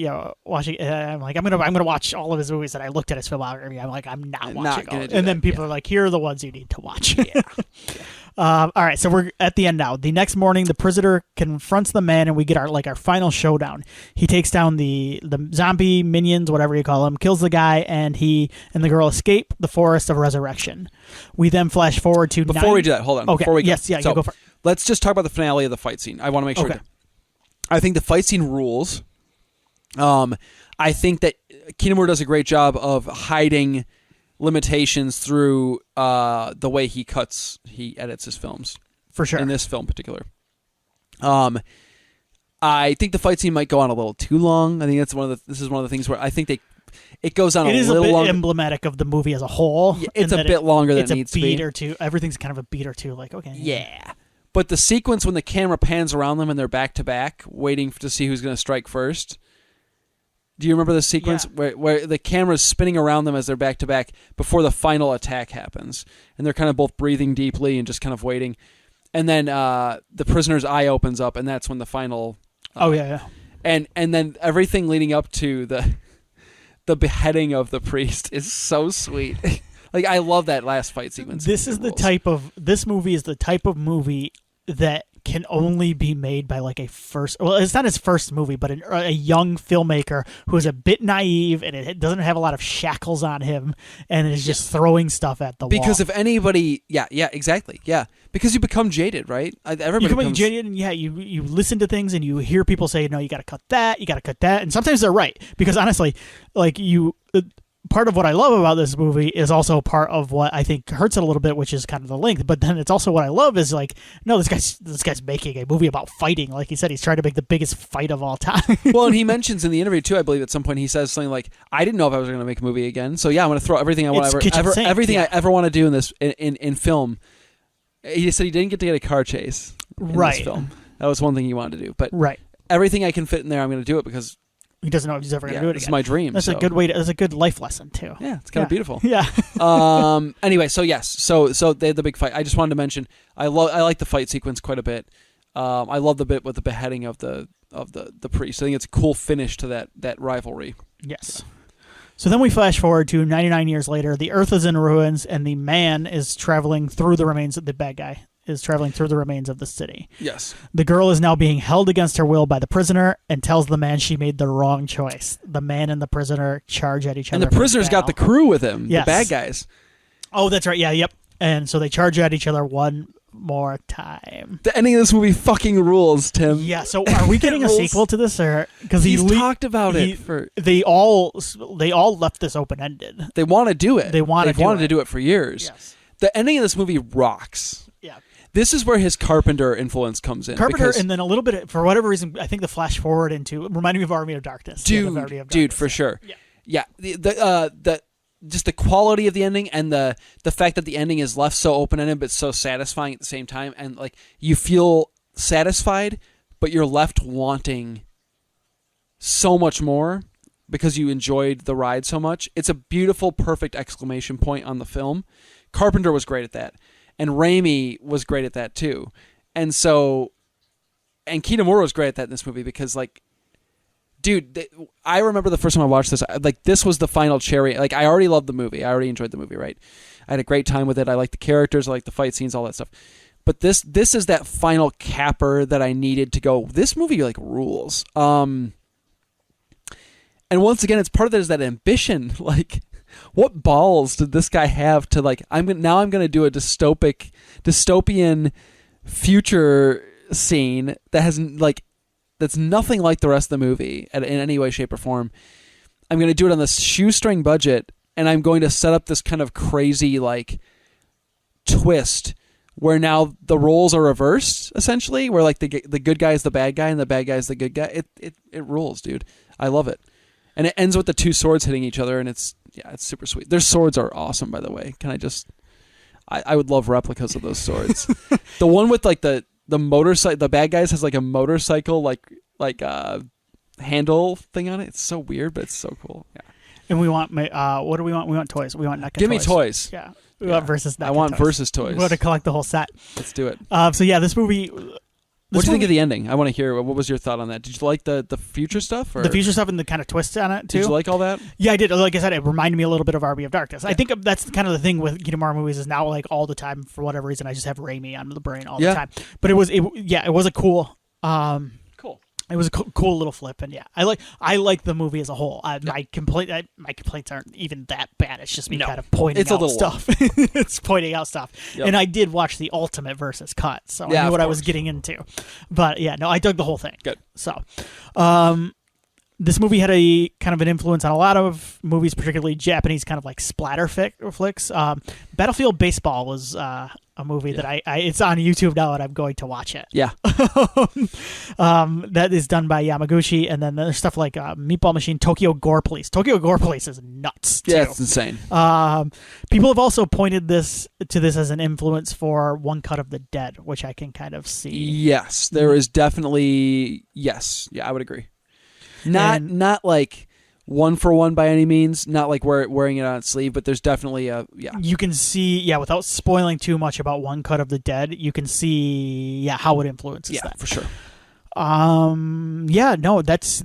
watching. I'm like I'm gonna watch all of his movies, and I looked at his filmography. I'm like I'm not watching all. And then people are like, here are the ones you need to watch. Yeah. All right, so we're at the end now. The next morning, the prisoner confronts the man, and we get our final showdown. He takes down the zombie minions, whatever you call them, kills the guy, and he and the girl escape the forest of resurrection. We then flash forward to we do that. Hold on. Okay. Before we go. Yes. Yeah. So, you go for it. Let's just talk about the finale of the fight scene. I want to make sure. Okay. I think the fight scene rules. I think that Kitamura does a great job of hiding limitations through the way he edits his films. For sure. In this film in particular. I think the fight scene might go on a little too long. I think this is one of the things where I think it goes on a little long. It is a bit emblematic of the movie as a whole. Yeah, it's a bit longer than it needs to be. It's a beat or two. Everything's kind of a beat or two. Like, okay. Yeah. But the sequence when the camera pans around them and they're back to back, waiting to see who's going to strike first. Do you remember the sequence where the camera's spinning around them as they're back to back before the final attack happens, and they're kind of both breathing deeply and just kind of waiting, and then the prisoner's eye opens up, and that's when the final. And then everything leading up to the beheading of the priest is so sweet. Like I love that last fight sequence. This movie is the type of movie that can only be made by like it's not his first movie, but a young filmmaker who is a bit naive and it doesn't have a lot of shackles on him and is just throwing stuff at the wall. Because if anybody, exactly, because you become jaded, right? Everybody becomes jaded, and you listen to things and you hear people say, no, you got to cut that, and sometimes they're right because honestly, like part of what I love about this movie is also part of what I think hurts it a little bit, which is kind of the length. But then it's also what I love is like, no, this guy's making a movie about fighting. Like he said, he's trying to make the biggest fight of all time. Well, and he mentions in the interview too, I believe at some point he says something like, "I didn't know if I was going to make a movie again, so yeah, I'm going to throw everything I ever want to do in this in film." He said he didn't get to get a car chase in this film. That was one thing he wanted to do, but right. Everything I can fit in there, I'm going to do it because he doesn't know if he's ever going to do it This again. is my dream. That's a good way. That's a good life lesson too. Yeah, it's kind of beautiful. Yeah. Anyway, so yes, so they had the big fight. I just wanted to mention I like the fight sequence quite a bit. I love the bit with the beheading of the priest. I think it's a cool finish to that rivalry. Yes. Yeah. So then we flash forward to 99 years later. The Earth is in ruins, and the man is traveling through the remains of the bad guy. Is traveling through the remains of the city. Yes. The girl is now being held against her will by the prisoner and tells the man she made the wrong choice. The man and the prisoner charge at each other. And the prisoner's got the crew with him, yes. The bad guys. Oh, that's right. Yeah, yep. And so they charge at each other one more time. The ending of this movie fucking rules, Tim. Yeah, so are we getting a sequel to this? Or because he's talked about it. They all left this open-ended. They want to do it. They've wanted to do it for years. Yes. The ending of this movie rocks. Yeah. This is where his Carpenter influence comes in. And then a little bit, for whatever reason, I think the flash forward into reminded me of Army of Darkness. Dude, for sure. Yeah. The just the quality of the ending and the fact that the ending is left so open-ended but so satisfying at the same time, and like you feel satisfied, but you're left wanting so much more because you enjoyed the ride so much. It's a beautiful, perfect exclamation point on the film. Carpenter was great at that. And Raimi was great at that too. And Kitamura was great at that in this movie because, like, dude, I remember the first time I watched this, like, this was the final cherry. Like, I already loved the movie. I already enjoyed the movie, right? I had a great time with it. I liked the characters. I liked the fight scenes, all that stuff. But this is that final capper that I needed to go, this movie, like, rules. And once again, it's part of it is that ambition, like, what balls did this guy have to, like, I'm going to do a dystopian future scene that has, like, that's nothing like the rest of the movie in any way, shape, or form. I'm going to do it on this shoestring budget, and I'm going to set up this kind of crazy, like, twist where now the roles are reversed, essentially, where, like, the good guy is the bad guy and the bad guy is the good guy. It rules, dude. I love it. And it ends with the two swords hitting each other, and it's super sweet. Their swords are awesome, by the way. Can I just... I would love replicas of those swords. The one with, like, the motorcycle... The bad guys has, like, a motorcycle, like handle thing on it. It's so weird, but it's so cool. Yeah. And we want... what do we want? We want toys. We want NECA Give toys. me toys. Yeah. We want versus NECA I want toys. versus toys. We want to collect the whole set. Let's do it. So, yeah, this movie... What do you think of the ending? I want to hear. What was your thought on that? Did you like the future stuff? Or? The future stuff and the kind of twists on it, too. Did you like all that? Yeah, I did. Like I said, it reminded me a little bit of Army of Darkness. Yeah. I think that's kind of the thing with Kitamura movies is now, like, all the time, for whatever reason, I just have Raimi on the brain all the time. But it was a cool... Cool. It was a cool little flip, and yeah, I like the movie as a whole. My complaints aren't even that bad. It's just me kind of pointing out stuff. It's pointing out stuff, and I did watch the Ultimate versus cut, so I knew what I was getting into. But yeah, no, I dug the whole thing. Good. So, this movie had a kind of an influence on a lot of movies, particularly Japanese kind of like splatter flicks. Battlefield Baseball was a movie that it's on YouTube now, and I'm going to watch it. Yeah. That is done by Yamaguchi, and then there's stuff like Meatball Machine, Tokyo Gore Police. Tokyo Gore Police is nuts, too. Yeah, it's insane. People have also pointed this as an influence for One Cut of the Dead, which I can kind of see. Yes, there is definitely... Yes. Yeah, I would agree. Not like one for one by any means, not like wearing it on its sleeve, but there's definitely you can see without spoiling too much about One Cut of the Dead, you can see how it influences that for sure.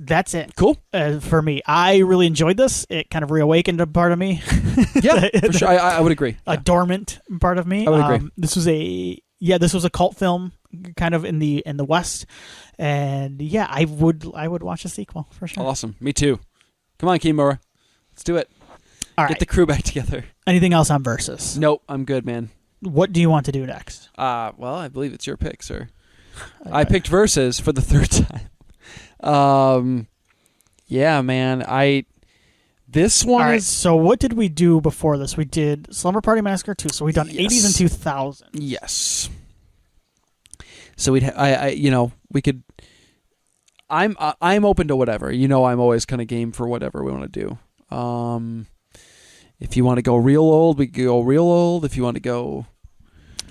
That's it. Cool. For me, I really enjoyed this. It kind of reawakened a part of me. Yeah, for sure. I would agree. A dormant part of me. I would agree. This was a cult film, kind of in the West, and I would watch a sequel for sure. Awesome, me too. Come on, Kimura, let's do it. All right, get the crew back together. Anything else on Versus? Nope, I'm good, man. What do you want to do next? Well, I believe it's your pick, sir. Okay. I picked Versus for the third time. Yeah, man. This one. All right. So what did we do before this? We did Slumber Party Massacre 2. So we've done 80s and 2000s. Yes. So we could. I'm open to whatever. I'm always kind of game for whatever we want to do. If you want to go real old, we could go real old. If you want to go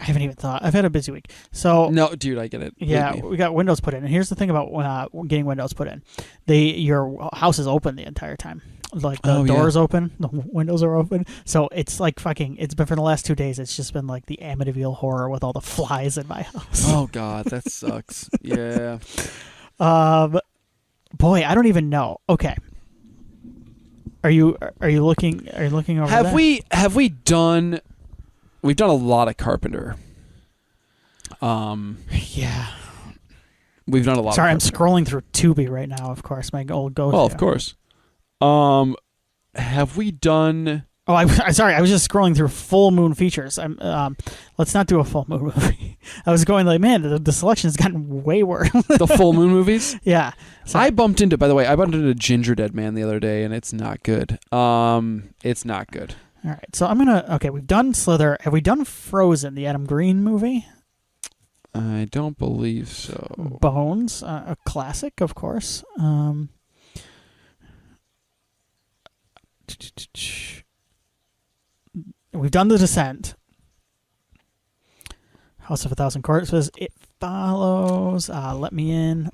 I haven't even thought. I've had a busy week. So No, dude, I get it. yeah, we got windows put in. And here's the thing about getting windows put in. Your house is open the entire time. Like the door's open, the windows are open. So it's like it's been for the last 2 days, it's just been like the Amityville horror with all the flies in my house. Oh God, that sucks. Yeah. Boy, I don't even know. Okay. Are you looking over Have we done we've done a lot of Carpenter. Yeah. We've done a lot. Sorry, I'm scrolling through Tubi right now, of course, my old go-to. Well, of course. Have we done... Oh, I'm sorry. I was just scrolling through full moon features. Let's not do a full moon movie. I was going like, man, the selection has gotten way worse. The full moon movies? Yeah. So, I bumped into Ginger Dead Man the other day, and it's not good. It's not good. All right. So okay, we've done Slither. Have we done Frozen, the Adam Green movie? I don't believe so. Bones, a classic, of course. We've done The Descent. House of a Thousand Corpses. It Follows. Let Me In.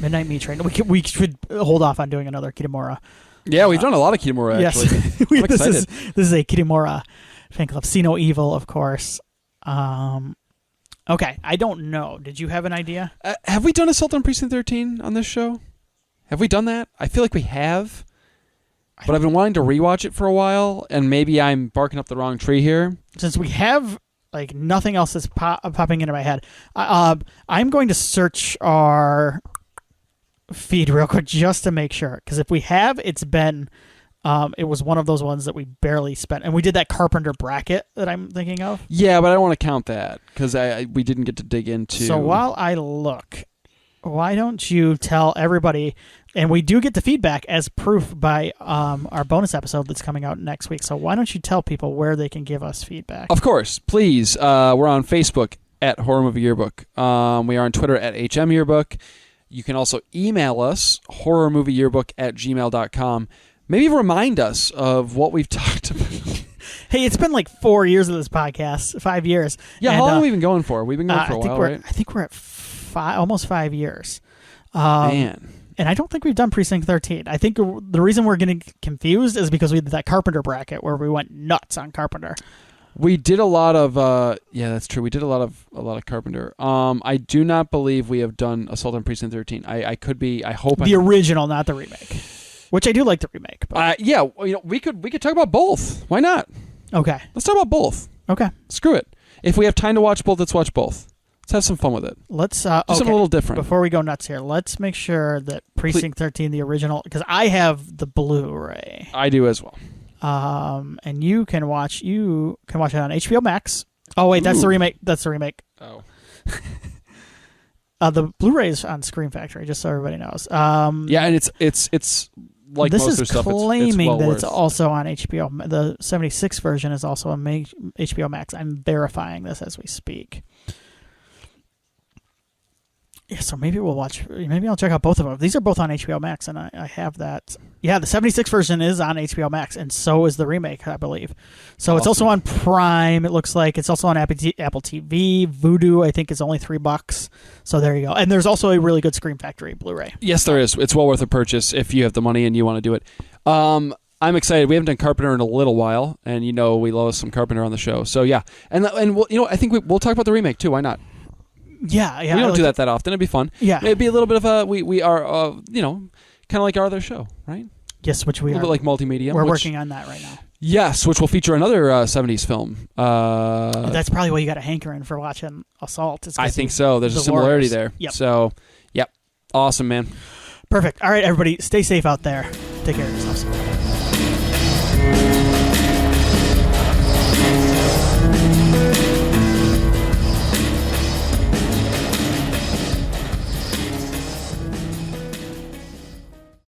Midnight Meat Train. We should hold off on doing another Kitamura. Yeah, we've done a lot of Kitamura, actually. Yes. I'm excited. This is a Kitamura fan club. See No Evil, of course. Okay, I don't know. Did you have an idea? Have we done Assault on Precinct 13 on this show? Have we done that? I feel like we have. But I've been wanting to rewatch it for a while, and maybe I'm barking up the wrong tree here. Since we have like nothing else that's popping into my head, I'm going to search our feed real quick just to make sure. Because if we have, it's been, it was one of those ones that we barely spent, and we did that Carpenter bracket that I'm thinking of. Yeah, but I don't want to count that because we didn't get to dig into. So while I look, why don't you tell everybody? And we do get the feedback as proof by our bonus episode that's coming out next week. So why don't you tell people where they can give us feedback? Of course, please. We're on Facebook at Horror Movie Yearbook. We are on Twitter at HM Yearbook. You can also email us, horrormovieyearbook@gmail.com. Maybe remind us of what we've talked about. Hey, it's been like 4 years of this podcast, 5 years. Yeah, how long have we been going for? We've been going for a while, right? I think we're at almost 5 years. Man. And I don't think we've done Precinct 13. I think the reason we're getting confused is because we did that Carpenter bracket where we went nuts on Carpenter. We did a lot of yeah, that's true. We did a lot of Carpenter. I do not believe we have done Assault on Precinct 13. I could be. I hope the original, not the remake. Which I do like the remake. But. Yeah, we could talk about both. Why not? Okay. Let's talk about both. Okay. Screw it. If we have time to watch both, let's watch both. Let's have some fun with it. Let's do something a little different. Before we go nuts here, let's make sure that Precinct 13, the original, because I have the Blu-ray. I do as well. And you can watch it on HBO Max. Oh wait, that's the remake. That's the remake. Oh. The Blu-ray is on Scream Factory, just so everybody knows. Yeah, and it's like this most of their is stuff. Claiming well that worth. it's also on HBO. The 76 version is also on HBO Max. I'm verifying this as we speak. Yeah, so maybe I'll check out both of them. These are both on HBO Max, and I have that. Yeah, the 76 version is on HBO Max, and so is the remake, I believe. So It's also on Prime, it looks like. It's also on Apple TV. Vudu, I think, is only $3. So there you go. And there's also a really good Scream Factory Blu-ray. Yes, there is. It's well worth a purchase if you have the money and you want to do it. I'm excited. We haven't done Carpenter in a little while, and we love some Carpenter on the show. So yeah, and we'll, I think we'll talk about the remake too. Why not? Yeah. We don't do that often. It'd be fun. Yeah. It'd be a little bit of a, we are, kind of like our other show, right? Yes, which we are. A little bit like multimedia. We're working on that right now. Yes, which will feature another 70s film. That's probably why you got a hankering for watching Assault. I think so. There's a similarity there. Yep. So, yep. Awesome, man. Perfect. All right, everybody, stay safe out there. Take care of yourselves.